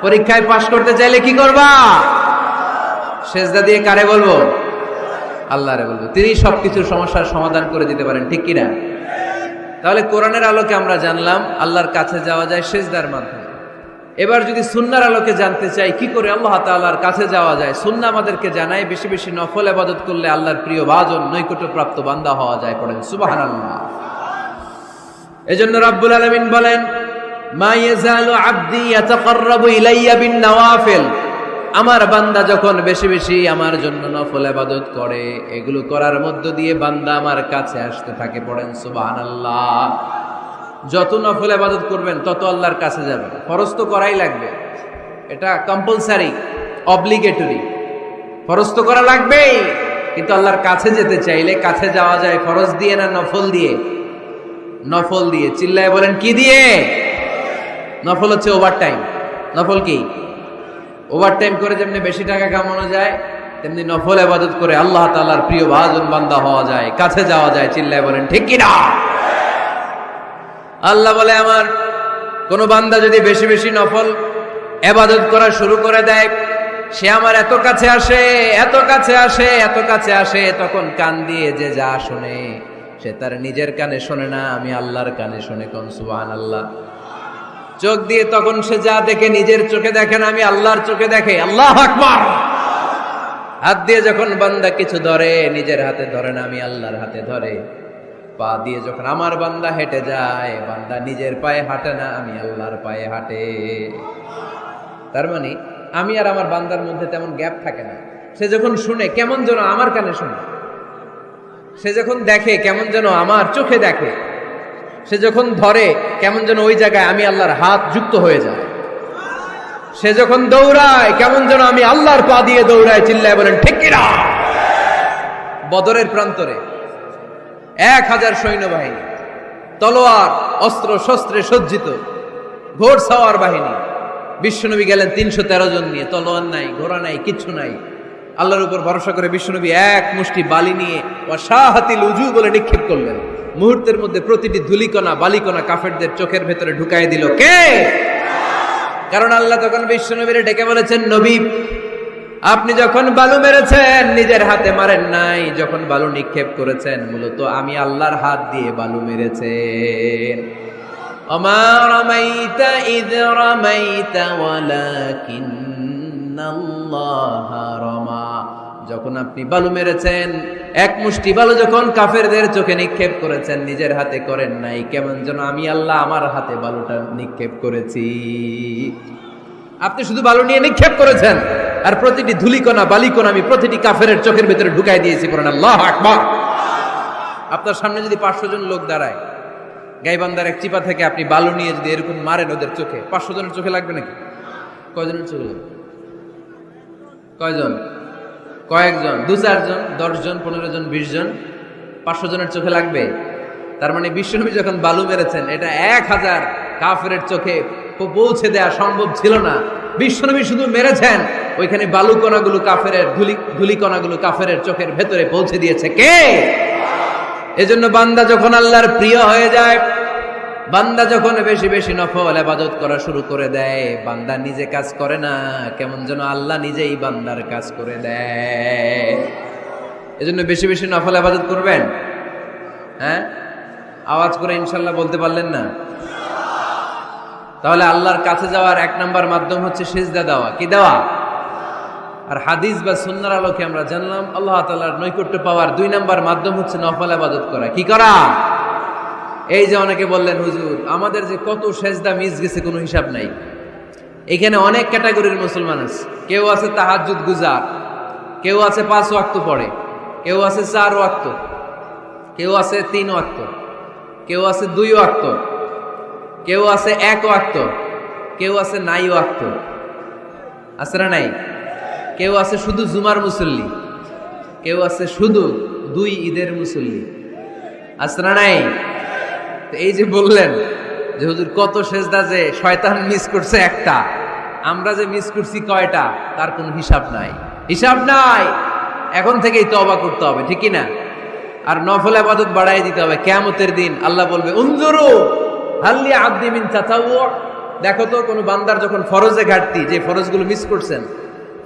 পরীক্ষায় পাশ করতে চাইলে কি করবা? সেজদা দিয়ে কারে বলবো? আল্লাহরে বলবো। তিনি সবকিছুর সমস্যার সমাধান করে দিতে পারেন, ঠিক কিনা? তাহলে কোরআনের আলোকে আমরা জানলাম আল্লাহর কাছে যাওয়া যায় সিজদার মাধ্যমে। এবার যদি সুন্নাহর আলোকে জানতে চাই কি করে আল্লাহ তাআলার কাছে যাওয়া যায়, সুন্নাহ আমাদেরকে জানায় বেশি বেশি নফল ইবাদত করলে আল্লাহর প্রিয় ভাজন নৈকট্যপ্রাপ্ত বান্দা হওয়া যায়। পড়েন সুবহানাল্লাহ। এজন্য রাব্বুল আলামিন বলেন, মা ইয়াজালু আবদি ইয়াতাকাররাবু ইলাইয়া বিন নওয়াফিল, আমার বান্দা যখন বেশি বেশি আমার জন্য নফল ইবাদত করে, এগুলো করার মধ্য দিয়ে বান্দা আমার কাছে আসতে থাকে। পড়েন সুবহানাল্লাহ। যত নফল ইবাদত করবেন তত আল্লাহর কাছে যাবেন। ফরজ তো করাই লাগবে, এটা কম্পালসারি, অব্লিগেটরি, ফরজ তো করা লাগবেই। কিন্তু আল্লাহর কাছে যেতে চাইলে কাছে যাওয়া যায় ফরজ দিয়ে না নফল দিয়ে? নফল দিয়ে। চিল্লায় বলেন কি দিয়ে? নফল হচ্ছে ওভারটাইম। নফল কি? ওভারটাইম করে যেমনি বেশি টাকা কামানো যায়, তেমনি নফল ইবাদত করে আল্লাহ তাআলার প্রিয় ভাজন বান্দা হওয়া যায়, কাছে যাওয়া যায়। চিল্লায় বলেন ঠিক কি না? আল্লাহ বলে, আমার কোন বান্দা যদি বেশি বেশি নফল ইবাদত করা শুরু করে দেয়, সে আমার এত কাছে আসে, এত কাছে আসে, এত কাছে আসে, তখন কান দিয়ে যে যা শুনে সে তার নিজের কানে শোনে না, আমি আল্লাহর কানে শুনে। কোন সুবহানাল্লাহ। চোখ দিয়ে তখন সে যা দেখে নিজের চোখে দেখে না, আমি আল্লাহর চোখে দেখে। আল্লাহু আকবার। হাত দিয়ে যখন বান্দা কিছু ধরে নিজের হাতে ধরে না, আমি আল্লাহর হাতে ধরে। পা দিয়ে যখন আমার বান্দা হেঁটে যায়, বান্দা নিজের পায়ে হাঁটে না, আমি আল্লাহর পায়ে হাঁটে। তার মানে আমি আর আমার বান্দার মধ্যে তেমন গ্যাপ থাকে না। সে যখন শুনে কেমন যেন আমার কানে শুনে, সে যখন দেখে কেমন যেন আমার চোখে দেখে, সে যখন ধরে কেমন যেন ওই জায়গায় আমি আল্লাহর হাত যুক্ত হয়ে যায়, সে যখন দৌড়ায় কেমন যেন আমি আল্লাহর পা দিয়ে দৌড়ায়। চিল্লায় বলেন ঠিক কি না? বদরের প্রান্তরে 1000 সৈন্যবাহিনী, তলোয়ার অস্ত্র শস্ত্রে সজ্জিত, ঘোড়সাওয়ার বাহিনী। বিশ্বনবী গেলেন 313 জন নিয়ে, তলোয়ার নাই, ঘোড়া নাই, কিচ্ছু নাই। আল্লাহর উপর ভরসা করে বিশ্বনবী এক মুষ্টি বালি নিয়ে ওয়াশাহাতিল উজু বলে নিক্ষেপ করলেন। মুহূর্তের মধ্যে প্রতিটি ধুলিকণা বালিকণা কাফেরদের চোখের ভেতরে ঢুকাই দিল। কে? কারণ আল্লাহ তখন বিশ্বনবীরে ডেকে বলেছেন, নবী আপনি যখন বালু মেরেছেন নিজের হাতে মারেন নাই, যখন বালু নিক্ষেপ করেছেন মূলত আমি আল্লাহর হাত দিয়ে বালু মেরেছেন। ওমা রামাইতা ইয রামাইতা ওয়ালাকিন্নাল্লাহা রামা, যখন আপনি বালু মেরেছেন, এক মুষ্টি বালু যখন কাফেরদের চোখে নিক্ষেপ করেছেন, নিজের হাতে করেন নাই, কেমন যেন আমি আল্লাহ আমার হাতে বালুটা নিক্ষেপ করেছি। আপনি শুধু বালু নিয়ে নিক্ষেপ করেছেন, আর প্রতিটি ধুলিকণা বালিকণা আমি প্রতিটি কাফেরের চোখের ভিতরে ঢুকাই দিয়েছি। পড়েন আল্লাহু আকবার। আপনার সামনে যদি 500 জন লোক দাঁড়ায়, গাইবান্ধার এক চিপা থেকে আপনি বালু নিয়ে যদি এরকম মারেন ওদের চোখে, 500 জনের চোখে লাগবে নাকি? কয়জনের চোখে লাগবে? কয়জন? কয়েকজন, 2-4 জন, 10 জন, 15 জন, 20 জন, 500 জনের চোখে লাগবে। তার মানে বিশ্বনবী যখন বালু মেরেছেন, এটা 1000 কাফেরের চোখে পৌঁছে দেওয়া সম্ভব ছিল না। বিশ্বনবী শুধু মেরেছেন, ওইখানে বালু কণাগুলো কাফেরের ধুলি কণাগুলো কাফেরের চোখের ভেতরে পৌঁছে দিয়েছে। কে? এজন্য বান্দা যখন আল্লাহর প্রিয় হয়ে যায়, বান্দা যখন বেশি বেশি নফল ইবাদত করা শুরু করে দেয়, বান্দা নিজে কাজ করে না, কেমন যেন আল্লাহ নিজেই বান্দার কাজ করে দেয়। এজন্য বেশি বেশি নফল ইবাদত করবেন। হ্যাঁ, আওয়াজ করে ইনশাল্লাহ বলতে পারলেন না? তাহলে আল্লাহর কাছে যাওয়ার 1 নাম্বার মাধ্যম হচ্ছে সিজদা দেওয়া। কি দেওয়া? আর হাদিস বা সুন্নাহর আলোকে আমরা জানলাম আল্লাহ তাআলার নৈকট্য পাওয়ার 2 নাম্বার মাধ্যম হচ্ছে নফল ইবাদত করা। কি করা? এই যে অনেকে বললেন, হুজুর আমাদের যে কত সেজদা মিস গেছে কোনো হিসাব নাই। এখানে অনেক ক্যাটাগরির মুসলমান আছে। কেউ আছে তাহাজ্জুদ গুজার, কেউ আছে 5 ওয়াক্ত পড়ে, কেউ আছে 4 ওয়াক্ত, কেউ আছে 3 ওয়াক্ত, কেউ আছে 2 ওয়াক্ত, কেউ আছে 1 ওয়াক্ত, কেউ আছে নাই ওয়াক্ত। আছে না নাই? কেউ আছে শুধু জুমার মুসল্লি, কেউ আছে শুধু 2 ঈদের মুসল্লি। আছে না নাই? এই যে বললেন যে হুজুর কত সেজদা যে শয়তান মিস করছে একটা, আমরা যে মিস করছি কয়টা তার কোনো হিসাব নাই। হিসাব নাই। এখন থেকেই তওবা করতে হবে, ঠিক কি না? আর নফল ইবাদত বাড়াই দিতে হবে। কিয়ামতের দিন আল্লাহ বলবে, উনজুরু হাল্লি আব্দি মিন তাতাওয়ু, দেখো তো কোন বান্দার যখন ফরজে ঘাটতি, যে ফরজগুলো মিস করছেন,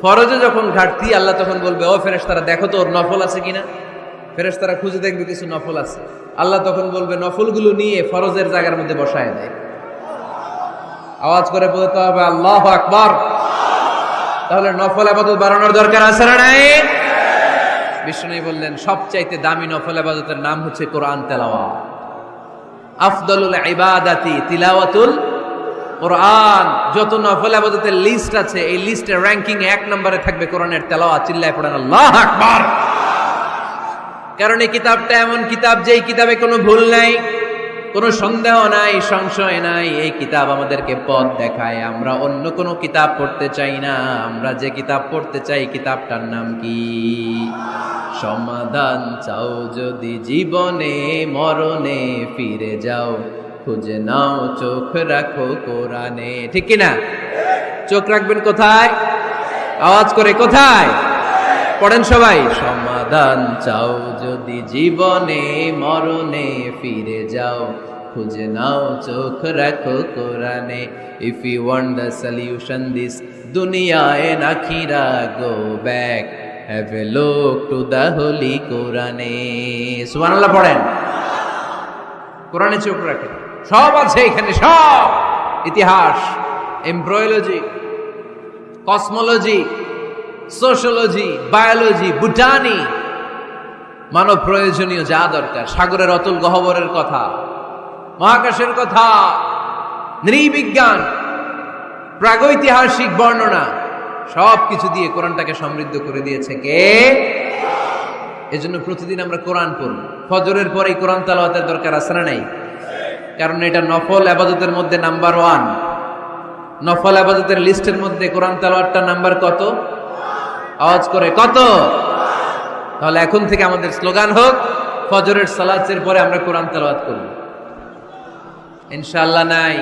ফরজে যখন ঘাটতি, আল্লাহ তখন বলবে, ও ফেরেশতারা দেখো তো ওর নফল আছে কিনা। ফেরেশতারা খুঁজে দেখবে কিছু নফল আছে, আল্লাহ তখন বলবে নফলগুলো নিয়ে ফরজের জায়গার মধ্যে বসায় দেয়। আওয়াজ করে বলতে হবে আল্লাহু আকবার। তাহলে নফল ইবাদত বাড়ানোর দরকার আছে না নাই? বিষ্ণু বললেন সবচাইতে দামি নফল ইবাদতের নাম হচ্ছে কোরআন তেলাওয়াত। আফদলুল ইবাদাতি তিলাওয়াতুল কোরআন। যত নফল ইবাদতের লিস্ট আছে এই লিস্টের র্যাঙ্কিং 1 নম্বরে থাকবে কোরআনের তেলাওয়াত। চিল্লায় পড়েন আল্লাহু আকবার। কারণ এই কিতাবটা এমন কিতাব যেই কিতাবে কোনো ভুল নাই, কোনো সন্দেহ নাই, সংশয় নাই। এই কিতাব আমাদেরকে পথ দেখায়। আমরা অন্য কোনো কিতাব পড়তে চাই না। আমরা যে কিতাব পড়তে চাই কিতাবটার নাম কি? সমাধান চাও যদি জীবনে মরণে, ফিরে যাও খুঁজে নাও চোখ রাখো কোরআনে। ঠিক কি না? চোখ রাখবেন কোথায়? আওয়াজ করে কোথায়? পড়েন সবাই। সমাধান চাও যদি জীবনে মরণে, ফিরে যাও খুঁজে নাও চোখ রাখো কোরআনে। If you want the solution this দুনিয়া এন্ড আখিরা, go back have a look to the holy কোরআনে। সুবহানাল্লাহ পড়েন। কোরআনে চোখ রাখেন, সব আছে এখানে, সব ইতিহাস, embryology, cosmology, sociology, biology, botany, মানব প্রয়োজনীয় যা দরকার, সাগরের অতুল গহ্বরের কথা, মহাকাশের কথা, নৃবিজ্ঞান, প্রাগৈতিহাসিক বর্ণনা, সবকিছু দিয়ে কোরআনটাকে সমৃদ্ধ করে দিয়েছে কে? এজন্য প্রতিদিন আমরা কোরআন পড়ব। ফজরের পরে কোরআন তেলাওয়াতের দরকার আছে না নাই? কারণ এটা নফল ইবাদতের মধ্যে নাম্বার 1। নফল ইবাদতের লিস্টের মধ্যে কোরআন তেলাওয়াতটা নাম্বার কত? আওয়াজ করে কত? তাহলে এখন থেকে আমাদের স্লোগান হোক, ফজরের সালাতের পরে আমরা কোরআন তেলাওয়াত করব। ইনশাআল্লাহ নাই?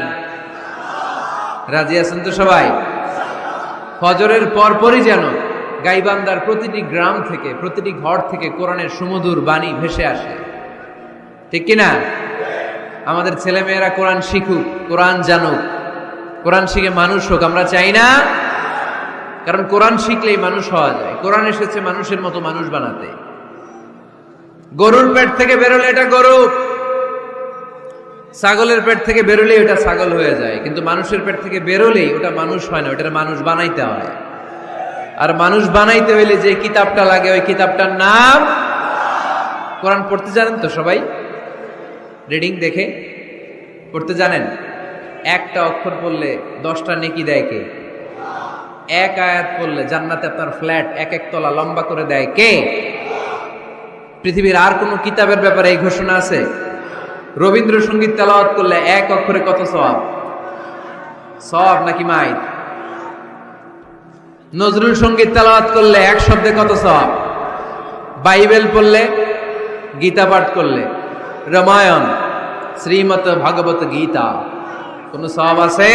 রাজি আছেন তো সবাই? ফজরের পরপরই যেন গাইবান্দার প্রতিটি গ্রাম থেকে, প্রতিটি ঘর থেকে কোরআনের সুমধুর বাণী ভেসে আসে। ঠিক কিনা? আমাদের ছেলেমেয়েরা কোরআন শিখুক, কোরআন জানুক, কোরআন শিখে মানুষ হোক। আমরা চাই না? কারণ কোরআন শিখলেই মানুষ হওয়া যায়। কোরআন এসেছে মানুষের মতো মানুষ বানাতে। গরুর পেট থেকে বেরোলে এটা গরু, ছাগলের পেট থেকে বেরোলেই ওটা ছাগল হয়ে যায়, কিন্তু মানুষের পেট থেকে বেরোলেই ওটা মানুষ হয় না, ওটা মানুষ বানাইতে হয়। আর মানুষ বানাইতে হইলে যে কিতাবটা লাগে ওই কিতাবটার নাম কোরআন। পড়তে জানেন তো সবাই? রিডিং দেখে পড়তে জানেন? একটা অক্ষর পড়লে 10টা নেকি দেয় কে? এক আয়াত পড়লে জান্নাতে আপনার ফ্ল্যাট 1-1 তলা লম্বা করে দেয় কে? পৃথিবীর আর কোন কিতাবের ব্যাপারে এই ঘোষণা আছে? রবীন্দ্রসঙ্গীত তেলাওয়াত করলে 1 অক্ষরে কত সওয়াব? সওয়াব নাকি মাইর? নজরুল সঙ্গীত তেলাওয়াত করলে 1 শব্দে কত সওয়াব? বাইবেল পড়লে, গীতা পাঠ করলে, রামায়ণ, শ্রীমদ ভাগবত গীতা, কোন সওয়াব আছে?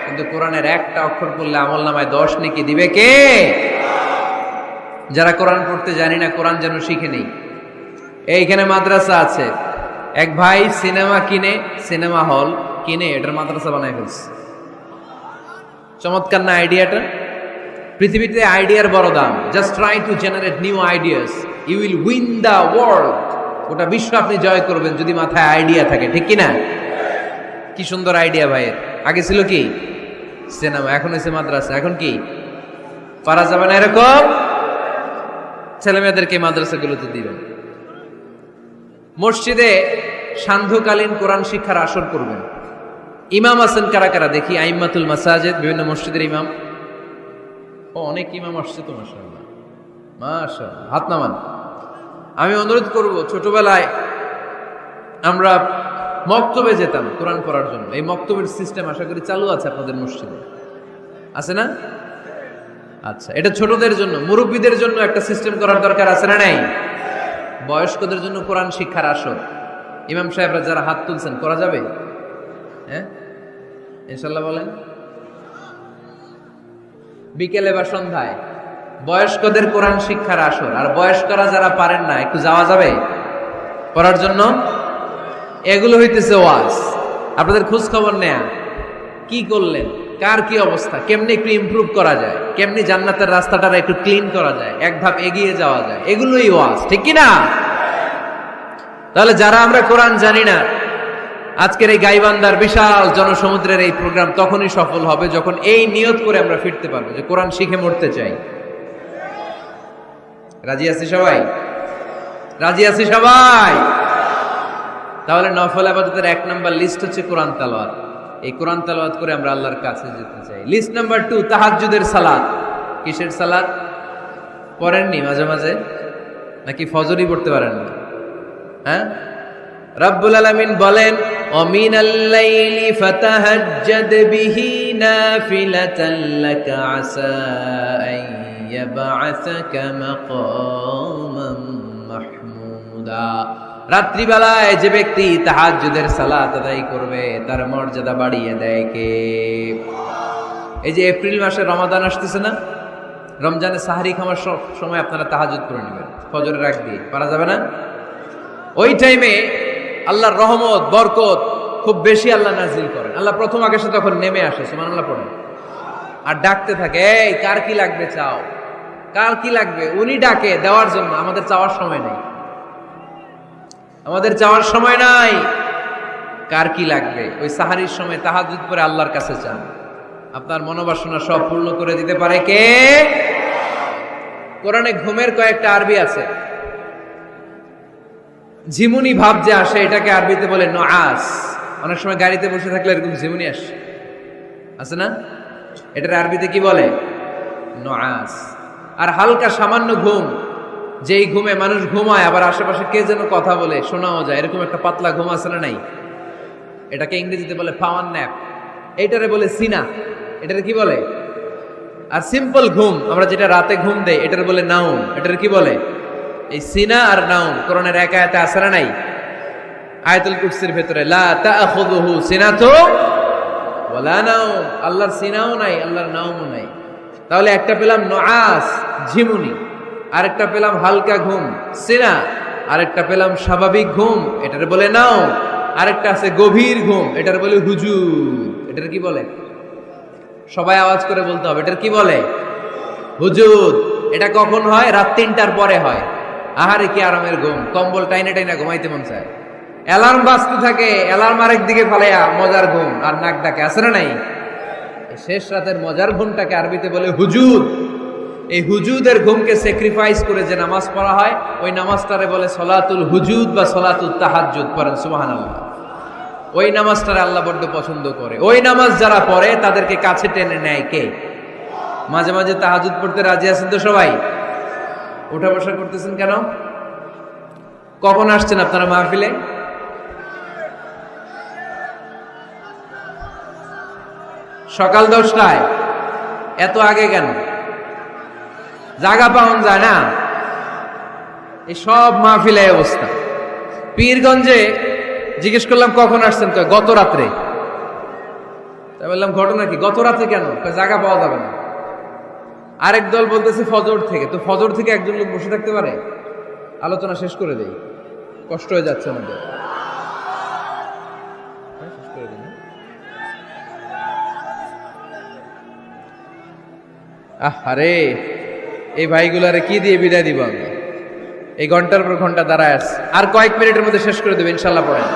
কিন্তু কোরআনের একটা অক্ষর পড়লে আমলনামায় 10 নেকি দিবে কে? যারা কোরআন পড়তে জানি না, কোরআন যেন শিখে নেই। এইখানে মাদ্রাসা আছে। এক ভাই সিনেমা কিনে, সিনেমা হল কিনে এটার মাদ্রাসা বানায় ফেলছে। চমৎকার না আইডিয়াটা? পৃথিবীতে আইডিয়ার বড় দাম। Just try to generate new ideas, you will win the world. ওটা বিশ্ব আপনি জয় করবেন যদি মাথায় আইডিয়া থাকে। ঠিক কিনা? কি সুন্দর আইডিয়া ভাইয়ের। আগে ছিল কি? সিনেমা, এখন হয়েছে মাদ্রাসা। এখন কি পারা যাবে না এরকম? ছেলে মেয়েদেরকে মাদ্রাসাগুলোতে দিবেন। মসজিদে সান্ধ্যকালীন কোরআন শিক্ষার আসর করবেন। ইমাম আছেন কারা কারা দেখি? আইম্মাতুল মাসাজিদ, বিভিন্ন মসজিদের ইমাম। ও, অনেক ইমাম আসছে তো, মাশাআল্লাহ মাশাআল্লাহ, হাত নামান। আমি অনুরোধ করব, ছোটবেলায় আমরা মক্তবে যেতাম কোরআন পড়ার জন্য। এই মক্তবের সিস্টেম আশা করি চালু আছে আপনাদের মসজিদে, আছে না? আচ্ছা, এটা ছোটদের জন্য। মুরব্বীদের জন্য একটা সিস্টেম করার দরকার আছে না নাই? বয়স্কদের জন্য কোরআন শিক্ষার আসর। ইমাম সাহেবরা যারা হাত তুলছেন, করা যাবে? হ্যাঁ, ইনশাল্লাহ বলেন। বিকেলে বা সন্ধ্যায় বয়স্কদের কোরআন শিক্ষার আসর। আর বয়স্করা যারা পারেন না, একটু যাওয়া যাবে পড়ার জন্য? এগুলো হইতেছে ওয়াজ। আপনাদের খোঁজ খবর নেয়া, কি করলেন, কার কি অবস্থা, কেমনি একটু ইমপ্রুভ করা যায়, কেমনি জান্নাতের রাস্তাটা একটু ক্লিন করা যায়, এক ধাপ এগিয়ে যাওয়া যায়, এগুলোই ওয়াজ, ঠিক কি না? তাহলে যারা আমরা কোরআন জানি না, আজকের এই গাইবান্দার বিশাল জনসমুদ্রের এই প্রোগ্রাম তখনই সফল হবে যখন এই নিয়ত করে আমরা ফিরতে পারবো যে কোরআন শিখে মরতে চাই। রাজি আছি সবাই? রাজি আছি সবাই? তাহলে নফল ইবাদতের 1 নাম্বার লিস্ট হচ্ছে কোরআন তেলাওয়াত। এই কোরআন তেলাওয়াত করে আমরা আল্লাহর কাছে যেতে চাই। লিস্ট নাম্বার 2 তাহাজ্জুদের সালাত। কিসের সালাত? পড়েননি মাঝে মাঝে নাকি ফজরই পড়তে পারেন না? হ্যাঁ, রব্বুল আলামিন বলেন ওমিনাল লাইলি ফাতাহাজ্জাদ বিহি নাফিলাতান লাকা আসা আন ইয়াবআসাকা মাকামান মাহমুদা। রাত্রিবেলায় যে ব্যক্তি তাহাজ্জুদের সালাত আদায় করবে তার মর্যাদা বাড়িয়ে দেয় কে? এই যে এপ্রিল মাসে রমাদান আসতেছে না, রমজানে সাহারি খাওয়ার সময় আপনারা তাহাজ্জুদ করে নেবেন ফজরের আগ দিয়ে, পারা যাবে না? ওই টাইমে আল্লাহর রহমত বরকত খুব বেশি আল্লাহ নাজিল করেন। আল্লাহ প্রথম আকাশে তখন নেমে আসে, সুবহানাল্লাহ পড়েন, আর ডাকতে থাকে, এই কার কি লাগবে চাও, কার কি লাগবে। উনি ডাকে দেওয়ার জন্য, আমাদের চাওয়ার সময় নেই, আমাদের চাওয়ার সময় নাই। কার কি লাগবে ওই সাহারির সময় তাহাজ্জুদ পড়ে আল্লাহর কাছে চান, আপনার মনোবাসনা সব পূর্ণ করে দিতে পারে কে? কোরআনে ঘুমের কয়েকটা আরবি আছে। ঝিমুনি ভাব যে আসে এটাকে আরবিতে বলে নুআস। অনেক সময় গাড়িতে বসে থাকলে এরকম ঝিমুনি আসে, আছে না? এটার আরবিতে কি বলে? নুআস। আর হালকা সামান্য ঘুম, যেই ঘুমে মানুষ ঘুমায় আবার আশেপাশে কে যেন কথা বলে শোনাও যায়, এরকম একটা পাতলা ঘুম আছে না নাই? এটাকে ইংরেজিতে বলে পাওয়ার ন্যাপ, এইটারে বলে সিনা। এটারে কি বলে? আর সিম্পল ঘুম আমরা যেটা রাতে ঘুম দেই এটারে বলে নাউম। এটারে কি বলে? এই সিনা আর নাউম কোরআনের এক আয়াতে আছে না নাই? আয়াতুল কুরসির ভেতরে লা তাআখুযুহু সিনাতু ওয়ালা নাউম, আল্লাহর সিনাও নাই, আল্লাহর নাউমও নাই। তাহলে একটা পেলাম নুআস ঝিমুনি, আরেকটা পেলাম হালকা ঘুম সিনা, আরেকটা পেলাম স্বাভাবিক ঘুম, এটারে বলে নাউম। আরেকটা আছে গভীর ঘুম, এটার বলে হুজুদ। এটার কি বলে? সবাই আওয়াজ করে বলতে হবে, এটার কি বলে? হুজুদ। এটা কখন হয়? রাত 3টার পরে হয়। আহারে কি আরামের ঘুম, কম্বল টাইনে টাইনে ঘুমাইতে মন চায়, অ্যালার্ম বাজতে থাকে, অ্যালার্ম আরেক দিকে ফালাইয়া মজার ঘুম আর নাক ডাকে, আছে না নাই? শেষ রাতের মজার ঘুমটাকে আরবিতে বলে হুজুদ। এই হুজুদের ঘুমকে স্যাক্রিফাইস করে যে নামাজ পড়া হয় ওই নামাজটারে বলে সলাতুল হুজুদ বা সলাতুল তাহাজ্জুদ। পড়েন সুবহানাল্লাহ। ওই নামাজটারে আল্লাহ বড্ড পছন্দ করে। ওই নামাজ যারা পড়ে তাদেরকে কাছে টেনে নেয় কে? মাঝে মাঝে তাহাজ্জুদ পড়তে রাজি আছেন তো সবাই? উঠা বসা করতেছেন কেন? কখন আসছেন আপনারা মাহফিলে? সকাল 10টায়। এত আগে কেন? জায়গা পাওয়া যায় না। এই সব মাহফিলে অবস্থা। পীরগঞ্জে জিজ্ঞেস করলাম কখন আসছেন, গত রাত্রে। তাই বললাম ঘটনা কি? গত রাত্রে কেন? জায়গা পাওয়া যাবে না। আরেক দল বলতেছে ফজর থেকে। তো ফজর থেকে একজন লোক বসে থাকতে পারে? আলোচনা শেষ করে দেই, কষ্ট হয়ে যাচ্ছে আমাদের। আরে এই ভাইগুলারে কি দিয়ে বিদায় দিব আমি? এই ঘন্টার পর ঘন্টা দাঁড়ায় আছে, আর কয়েক মিনিটের মধ্যে শেষ করে দেবে ইনশাল্লাহ। পড়েন।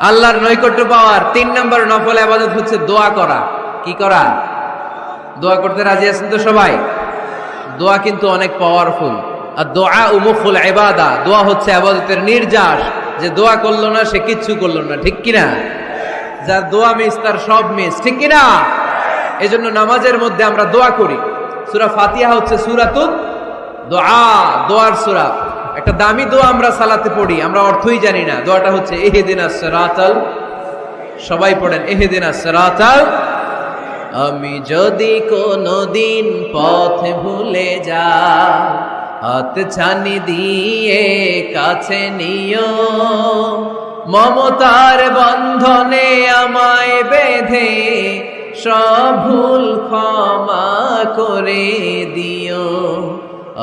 আল্লাহর নৈকট্য পাওয়ার 3 নম্বর নফল ইবাদত হচ্ছে দোয়া করা। কি করা? দোয়া করতে রাজি আছেন তো সবাই? দোয়া কিন্তু অনেক পাওয়ারফুল। আর দোয়া মুখুল ইবাদা, দোয়া হচ্ছে ইবাদতের নির্যাস। যে দোয়া করলো না সে কিচ্ছু করলো না, ঠিক কিনা? যার দোয়া মিস তার সব মিস, ঠিক কিনা? এজন্য নামাজের মধ্যে আমরা দোয়া করি। সূরা ফাতিহা হচ্ছে সূরাতুদ দোয়া, দোয়ার সূরা। একটা দামি দোয়া আমরা সালাতে পড়ি, আমরা অর্থই জানি না। দোয়াটা হচ্ছে ইহদিনাস সিরাতাল, সবাই পড়েন ইহদিনাস সিরাতাল। আমি যদি কোনদিন পথ ভুলে যাই, হাত ছানি দিয়ে কাছে নিও, মমতার বন্ধনে আমায় বেঁধে সব ভুল ক্ষমা করে দিও।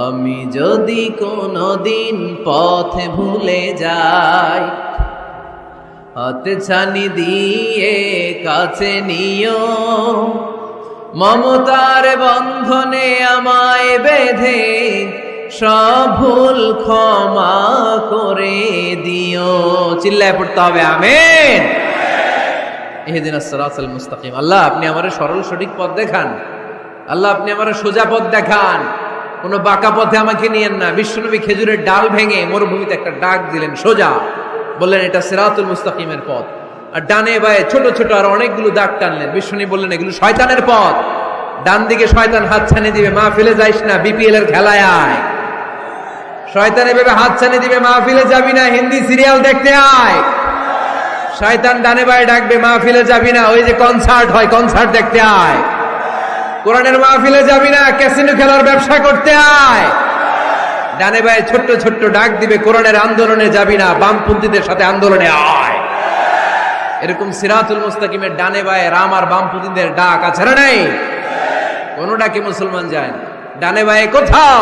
আমি যদি কোনদিন পথ ভুলে যাই, হাতে ছানি দিয়ে কাছে নিও, মমতার বন্ধনে আমায় বেঁধে সব ভুল ক্ষমা করে দিও। চিল্লায় পড়তে হবে আমিন। ইহদিনাস সিরাতাল মুস্তাকিম। আল্লাহ আপনি আমারে সরল সঠিক পথ দেখান, আল্লাহ আপনি আমারে সোজা পথ দেখান, কোনো বাঁকা পথে আমাকে নিয়েন না। বিশ্বনবী খেজুরের ডাল ভেঙে মরুভূমিতে একটা ডাক দিলেন সোজা, বললেন এটা সিরাতুল মুস্তাকিমের পথ। আর ডানে বায়ে ছোট ছোট আর অনেকগুলো দাগ টানলেন। বিশ্বনবী বললেন এগুলো শয়তানের পথ, ডান দিকে শয়তান হাত ছানি দিবে, মাহফিলে যাইস না, বিপিএল এর খেলায় আয়। শয়তান এভাবে হাত ছানি দিবে, মাহফিলে যাবি না, হিন্দি সিরিয়াল দেখতে আয়। শয়তান ডানে বায়ে ডাকবে, মাহফিলে যাবি না, ওই যে কনসার্ট হয় কনসার্ট দেখতে আয়। কোরআনের মাহফিলে যাবি না, ক্যাসিনো খেলার ব্যবসা করতে আয়। ডানে বায়ে ছোট্ট ছোট্ট ডাক দিবে, কোরআনের আন্দোলনে যাবি না, বামপন্থীদের সাথে আন্দোলনে আয়। এরকম সিরাতুল মুস্তাকিমের ডানে বায়ে রাম আর বামপন্থীদের ডাক আছে না নাই? কোন ডাকে মুসলমান যায় না, ডানে বায়ে কোথাও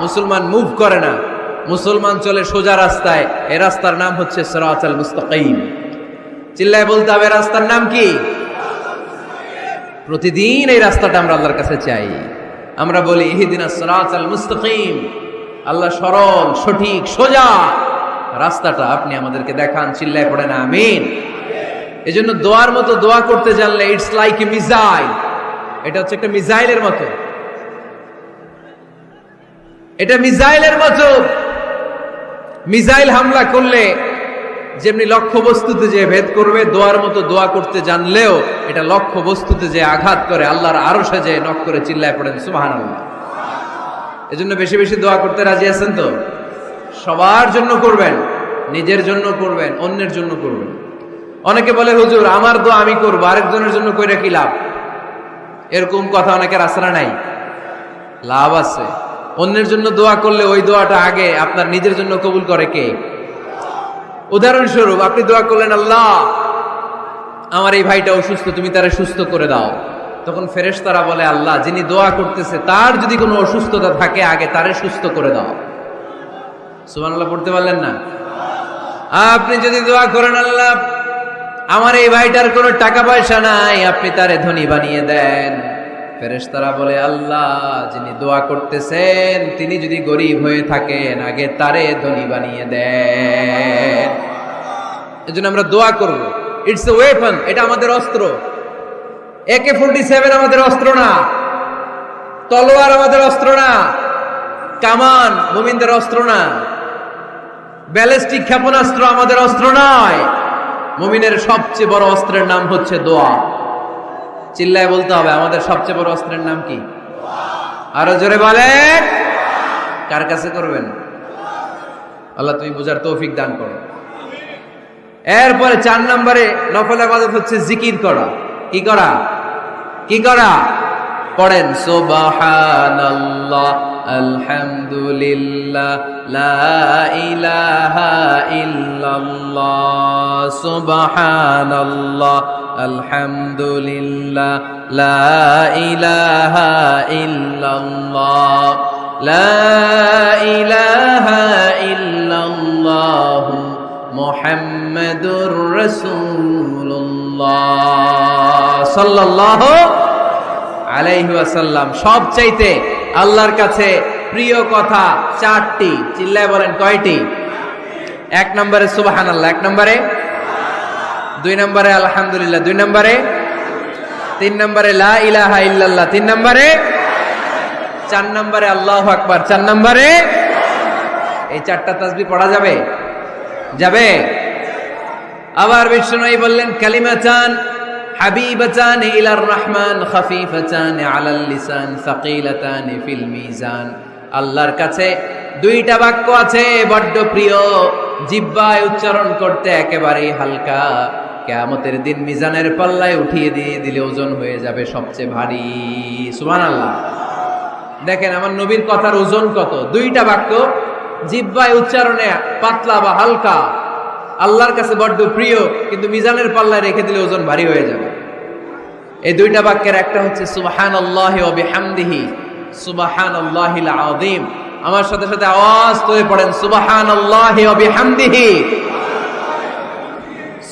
মুসলমান মুভ করে না, মুসলমান চলে সোজা রাস্তায়। এই রাস্তার নাম হচ্ছে সিরাতুল মুস্তাকিম। চিল্লায় বলতে হবে রাস্তার নাম কি? প্রতিদিন এই রাস্তাটা আমরা আল্লাহর কাছে চাই। আমরা বলি ইহদিনাস সিরাতাল মুস্তাকিম, আল্লাহ সরল সঠিক সোজা রাস্তাটা আপনি আমাদেরকে দেখান। চিল্লায় পড়েন আমিন। এজন্য দোয়ার মতো দোয়া করতে জানলে ইটস লাইক এ মিসাইল, এটা হচ্ছে একটা মিসাইলের মতো, এটা মিসাইলের মতো। মিসাইল হামলা করলে যেমনি লক্ষ্য বস্তুতে যে ভেদ করবে, দোয়ার মতো দোয়া করতে জানলেও এটা লক্ষ্য বস্তুতে যে আঘাত করে, আল্লাহর আরশে যে নক করে। চিল্লায় পড়েন সুবহানাল্লাহ। এজন্য বেশি বেশি দোয়া করতে রাজি আছেন তো? সবার জন্য করবেন, নিজের জন্য করবেন, অন্যের জন্য করবেন। অনেকে বলে হুজুর আমার দোয়া আমি করবো, আরেকজনের জন্য কইরা কি লাভ? এরকম কথা অনেকের আসরা নাই। লাভ আছে। অন্যের জন্য দোয়া করলে ওই দোয়াটা আগে আপনার নিজের জন্য কবুল করে কে? উদাহরণস্বরূপ আপনি দোয়া করলেন আল্লাহ আমার এই ভাইটা অসুস্থ, তুমি তারে সুস্থ করে দাও। তখন ফেরেশতারা বলে আল্লাহ যিনি দোয়া করতেছে তার যদি কোনো অসুস্থতা থাকে আগে তারে সুস্থ করে দাও। সুবহানাল্লাহ পড়তে পারলেন না? আপনি যদি দোয়া করেন আল্লাহ আমার এই ভাইটার কোনো টাকা পয়সা নাই, আপনি তারে ধনী বানিয়ে দেন। ফেরেশতারা বলে আল্লাহ যিনি দোয়া করতেছেন তিনি যদি গরিব হয়ে থাকেন আগে তারে ধনী বানিয়ে দেন। এজন্য আমরা দোয়া করব। ইটস এ ওয়েপন, এটা আমাদের অস্ত্র। AK-47 আমাদের অস্ত্র না, তলোয়ার আমাদের অস্ত্র না, কামান মুমিনদের অস্ত্র না, ব্যালিস্টিক ক্ষেপণাস্ত্র আমাদের অস্ত্র নয়। মুমিনের সবচেয়ে বড় অস্ত্রের নাম হচ্ছে দোয়া। চিল্লায় বলতে হবে আমাদের সবচেয়ে বড় অস্ত্রের নাম কি? আরো জোরে বলেন। কার কাছে করবেন? আল্লাহ তুমি বুঝার তৌফিক দান করো। এরপরে 4 নম্বরে নফল ইবাদত হচ্ছে জিকির করা। কি করা? কি করা? পড়েন সুবহানাল্লাহ আলহামদুলিল্লাহ লা ইলাহা ইল্লাল্লাহ, সুবহানাল্লাহ আলহামদুলিল্লাহ লা ইলাহা ইল্লাল্লাহ, লা ইলাহা ইল্লাল্লাহ মুহাম্মাদুর রাসূলুল্লাহ সাল্লাল্লাহু আলাইহি ওয়াসাল্লাম। সবচাইতে আল্লাহর কাছে প্রিয় কথা 4টি। চিল্লায় বলেন কয়টি? 1 নম্বরে সুবহানাল্লাহ, 1 নম্বরে, 2 নম্বরে আলহামদুলিল্লাহ, 2 নম্বরে, 3 নম্বরে লা ইলাহা ইল্লাল্লাহ, 3 নম্বরে, 4 নম্বরে আল্লাহু আকবার, 4 নম্বরে। এই 4টা তাসবিহ পড়া যাবে? যাবে? আবার বিষ্ণুই বললেন কালিমাতান হাবিবাতান ইলার রহমান খাফিফাতান আলাল লিসান সাকিলাতান ফিল মিজান। আল্লাহর কাছে 2টা বাক্য আছে বড্ড প্রিয়, জিহ্বায় উচ্চারণ করতে একেবারেই হালকা, কিয়ামতের দিন মিজানের পাল্লায় উঠিয়ে দিয়ে দিলে ওজন হয়ে যাবে সবচেয়ে ভারী। সুবহানাল্লাহ। দেখেন আমার নবীর কথার ওজন কত। 2টা বাক্য জিহ্বায় উচ্চারণে পাতলা বা হালকা, আল্লাহর কাছে বড্ড প্রিয়, কিন্তু মিজানের পাল্লায় রেখে দিলে ওজন ভারী হয়ে যাবে। এই 2টা বাক্যের একটা হচ্ছে সুবহানাল্লাহি ওয়া বিহামদিহি সুবহানাল্লাহিল আযীম। আমার সাথে সাথে আওয়াজ তুলে পড়েন সুবহানাল্লাহি ওয়া বিহামদিহি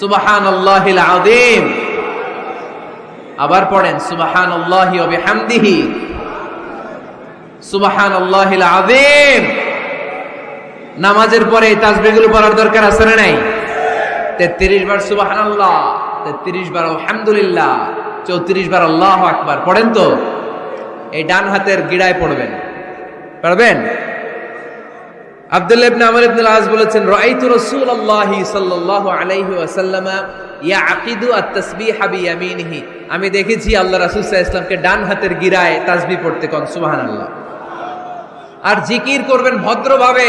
সুবহানাল্লাহিল আযীম। আবার পড়েন সুবহানাল্লাহি ওয়া বিহামদিহি সুবহানাল্লাহিল আযীম। নামাজের পরে এই তাসবিহগুলো পড়ার দরকার আছে না নাই? 33 বার সুবহানাল্লাহ, 33 বার আলহামদুলিল্লাহ, 34 বার আল্লাহু আকবার পড়েন তো। এই ডান হাতের গিড়ায় পড়বেন, পারবেন? আব্দুল্লাহ ইবনে আমর ইবনে আল-আস বলেছেন, রাআইতু রাসূলুল্লাহি সাল্লাল্লাহু আলাইহি ওয়াসাল্লাম ইয়াকিদু আত-তাসবিহ বিয়ামিনিহি। আমি দেখেছি আল্লাহ রাসূল সাল্লাল্লাহু আলাইহি ওয়াসাল্লামকে ডান হাতের গিরায় তাসবিহ পড়তে কোন সুবহানাল্লাহ। আর জিকির করবেন ভদ্রভাবে,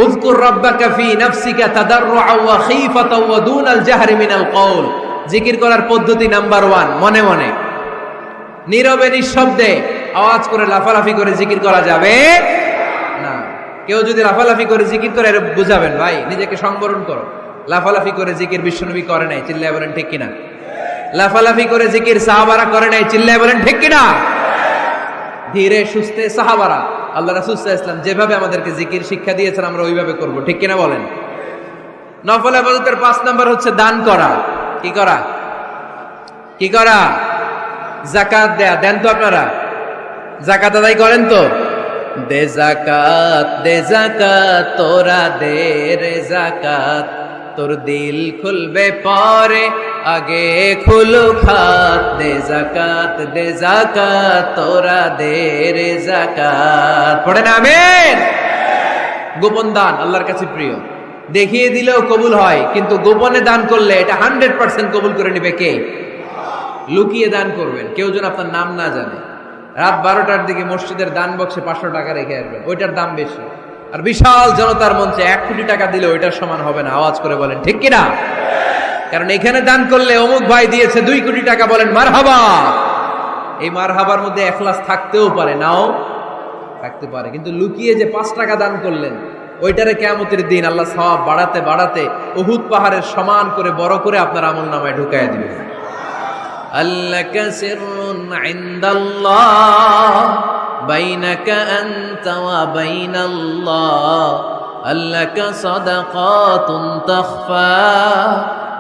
উযকুর রাব্বাকা ফি নাফসিকা তাদাররুআ ওয়া খীফাতা ওয়া দুনাল জাহরি মিনাল কওল। জিকির করার পদ্ধতি নাম্বার 1, মনে মনে নীরবে নিঃশব্দে আওয়াজ করে লাফালাফি করে জিকির করা যাবে না। কেউ যদি লাফালাফি করে জিকির করে বুঝাবেন, ভাই নিজেকে সংবরণ করো। লাফালাফি করে জিকির বিশ্বনবী করে নাই, চিল্লায় বলেন ঠিক কিনা? লাফালাফি করে জিকির সাহাবারা করে নাই, চিল্লায় বলেন ঠিক কিনা? ধীরে সুস্থে সাহাবারা, আল্লাহ রাসূল সাল্লাল্লাহু আলাইহি ওয়াসাল্লাম যেভাবে আমাদেরকে জিকির শিক্ষা দিয়েছেন আমরা ওইভাবে করব, ঠিক কিনা বলেন? নফল ইবাদতের 5 নাম্বার হচ্ছে দান করা। কি করা? কি করা? যাকাত দেয়া। দেন তো আপনারা? যাকাত আদায় করেন তো? দে যাকাত তোরা দে রে যাকাত, তোর দিল খুলবে পরে আগে খুলু খাত। দে যাকাত তোরা দে রে যাকাত। পড়েন আমিন। গোপন দান আল্লাহর কাছে প্রিয়। দেখিয়ে দিলেও কবুল হয়, কিন্তু গোপনে দান করলে এটা 100% কবুল করে নেবে কে? লুকিয়ে দান করবেন, কেউ যেন আপনার নাম না জানে। রাত 12টার দিকে মসজিদের দান বক্সে 500 টাকা রেখে আসবেন, ওইটার দাম বেশি। আর বিশাল জনতার মঞ্চে 1 কোটি টাকা দিলে ওইটার সমান হবে না। আওয়াজ করে বলেন ঠিক কিনা? কারণ এখানে দান করলে অমুক ভাই দিয়েছে 2 কোটি টাকা, বলেন মারহাবা। এই মারহাবার মধ্যে এখলাস থাকতেও পারে, নাও থাকতে পারে, কিন্তু লুকিয়ে যে 5 টাকা দান করলেন ওইটারে কিয়ামতের দিন আল্লাহ সওয়াব বাড়াতে বাড়াতে উহুদ পাহাড়ের সমান করে বড় করে আপনার আমলনামায় ঢুকায় দিবেন। আল্লাকা সিররুন ইনদাল্লাহ বাইনাকা আনতা ওয়া বাইনাল্লাহ, আল্লাকা সাদাকাতুন তাখফা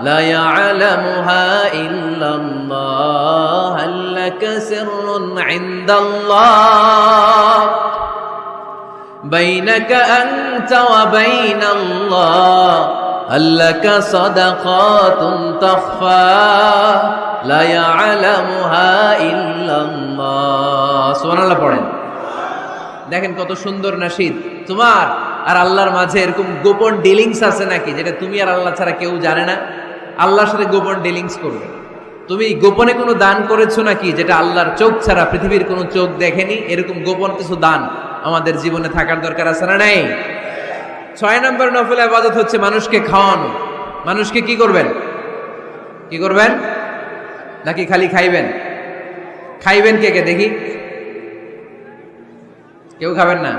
লা ইয়ালামুহা ইল্লাল্লাহ, আল্লাকা সিররুন ইনদাল্লাহ বাইনাকা আনতা ওয়া বাইনাল্লাহ, আল্লাকা সাদাকাতুন তাখফা লা ইয়ালামুহা ইল্লাল্লাহ। সুবহানাল্লাহ পড়েন। দেখেন কত সুন্দর নাশিদ। তোমার আর আল্লাহর মাঝে এরকম গোপন ডিলিংস আছে নাকি, যেটা তুমি আর আল্লাহ ছাড়া কেউ জানে না? আল্লাহর সাথে গোপন ডিলিংস করবে। তুমি গোপনে কোনো দান করেছো নাকি, যেটা আল্লাহর চোখ ছাড়া পৃথিবীর কোনো চোখ দেখেনি? এরকম গোপন কিছু দান আমাদের জীবনে থাকার দরকার আছে না নাই? 6 নম্বর নফল ইবাদত হচ্ছে মানুষকে খাওয়ানো। মানুষকে কি করবেন? কি করবেন? নাকি খালি খাইবেন? খাইবেন কে কে দেখি? কেউ খাবেন না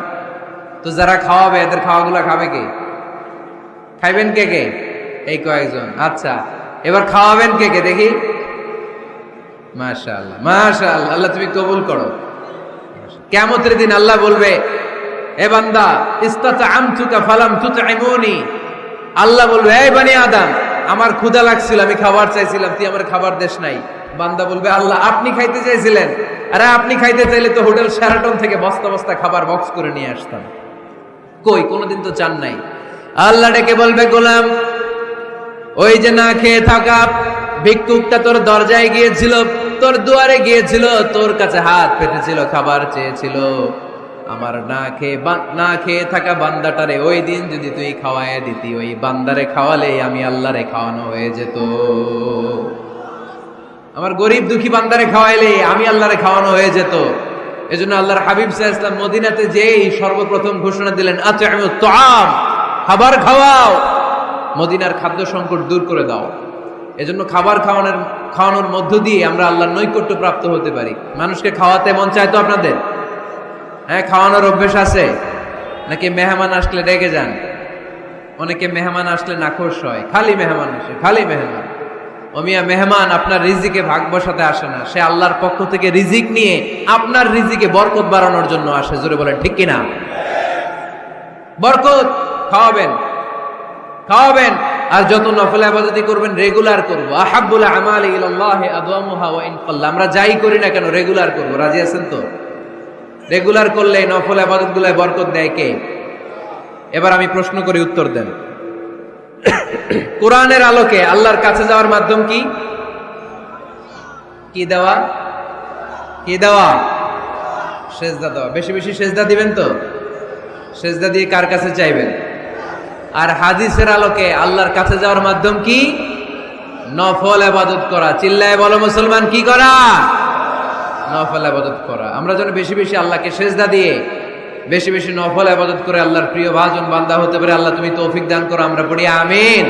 তো? যারা খাওয়াবে এদের খাওয়াগুলা খাবে কে? খাইবেন কে কে? এই কয়েকজন। আচ্ছা, এবার খাওয়াবেন কে কে দেখি? মাশাআল্লাহ মাশাআল্লাহ, আল্লাহ তুমি কবুল করো। কিয়ামতের দিন আল্লাহ বলবে, এ বান্দা ইসতাতআমতুকা ফালাম তুতঈমুনি। আল্লাহ বলবে, এই বনি আদম, আমার ক্ষুধা লাগছিল, আমি খাবার চাইছিলাম, তুই আমার খাবার দেশ নাই। বান্দা বলবে, আল্লাহ আপনি খাইতে চাইছিলেন? আরে আপনি খাইতে চাইলে তো হোটেল শেরাটন থেকে বস্তা বস্তা খাবার বক্স করে নিয়ে আসতাম। কই, কোনোদিন তো চান নাই। আল্লাহ ডেকে বলবে, গোলাম, ওই যে না খেয়ে থাকা ভিক্ষুকটা তোর দরজায় গিয়েছিল, তোর দুয়ারে গিয়েছিল, তোর কাছে হাত পেতেছিল, খাবার চেয়েছিল। আমার না খেয়ে থাকা বান্দাটারে ওই দিন যদি তুই খাওয়ায় দিতি, ওই বান্দারে খাওয়ালে আমি আল্লাহরে খাওয়ানো হয়ে যেত। আমার গরিব দুঃখী বান্দারে খাওয়াইলে আমি আল্লাহরে খাওয়ানো হয়ে যেত। এজন্য আল্লাহর হাবিব সাল্লাল্লাহু আলাইহি ওয়াসাল্লাম মদিনাতে যেই সর্বপ্রথম ঘোষণা দিলেন, আত'ইমুত তুআম, খাবার খাওয়াও, মদিনার খাদ্য সংকট দূর করে দাও। এজন্য খাবার খাওয়ানোর মধ্য দিয়ে আমরা আল্লাহর নৈকট্য প্রাপ্ত হতে পারি। মানুষকে খাওয়াতে মন চায় তো আপনাদের? হ্যাঁ, খাওয়ানোর অভ্যেস আছে নাকি? মেহমান আসলে রেগে যান? অনেকে মেহমান আসলে নাখোশ হয়, খালি মেহমান আসে, খালি মেহমান। ও মিয়া, মেহমান আপনার রিজিকে ভাগ বসাতে আসে না, সে আল্লাহর পক্ষ থেকে রিজিক নিয়ে আপনার রিজিকে বরকত বাড়ানোর জন্য আসে। জোরে বলেন ঠিক কিনা? বরকত খাওয়াবেন, খাওয়াবেন। আর যত নফল ইবাদতি করবেন রেগুলার করব। আহাব্বুল আমালি ইলাল্লাহি আদওয়ামুহা ওয়া ইন কাল্লা। আমরা যাই করি না কেন রেগুলার করব। রাজি আছেন তো? রেগুলার করলে নফল ইবাদতগুলোয় বরকত দেয় কে? এবার আমি প্রশ্ন করি, উত্তর দেন। কোরআনের আলোকে আল্লাহর কাছে যাওয়ার মাধ্যম কি? কি দেওয়া? কি দেওয়া? সেজদা দেওয়া। বেশি বেশি সেজদা দিবেন তো? সেজদা দিয়ে কার কাছে চাইবেন? আর হাদিসের আলোকে আল্লাহর কাছে যাওয়ার মাধ্যম কি? নফল ইবাদত করা। চিল্লায় বলো মুসলমান, কি করা? নফল ইবাদত করা। আমরা যেন বেশি বেশি আল্লাহকে সেজদা দিয়ে বেশি বেশি নফল ইবাদত করে আল্লাহর প্রিয় ভাজন বান্দা হতে পারে। আল্লাহ তুমি তৌফিক দান করো। আমরা পড়ি আমিন।